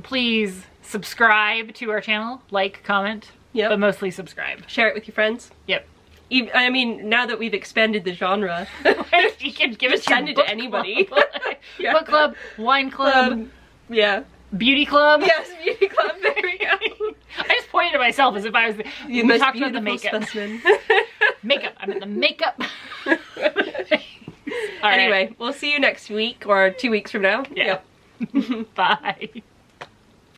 Please subscribe to our channel, like, comment, but mostly subscribe. Share it with your friends. Yep. I mean, now that we've expanded the genre, you can give it send it to anybody. Book club, wine club, beauty club. Yes, beauty club. There we go. I just pointed to myself as if I was the we talked about the makeup. Makeup. I'm in the makeup. Anyway, we'll see you next week or 2 weeks from now. Yeah. Bye.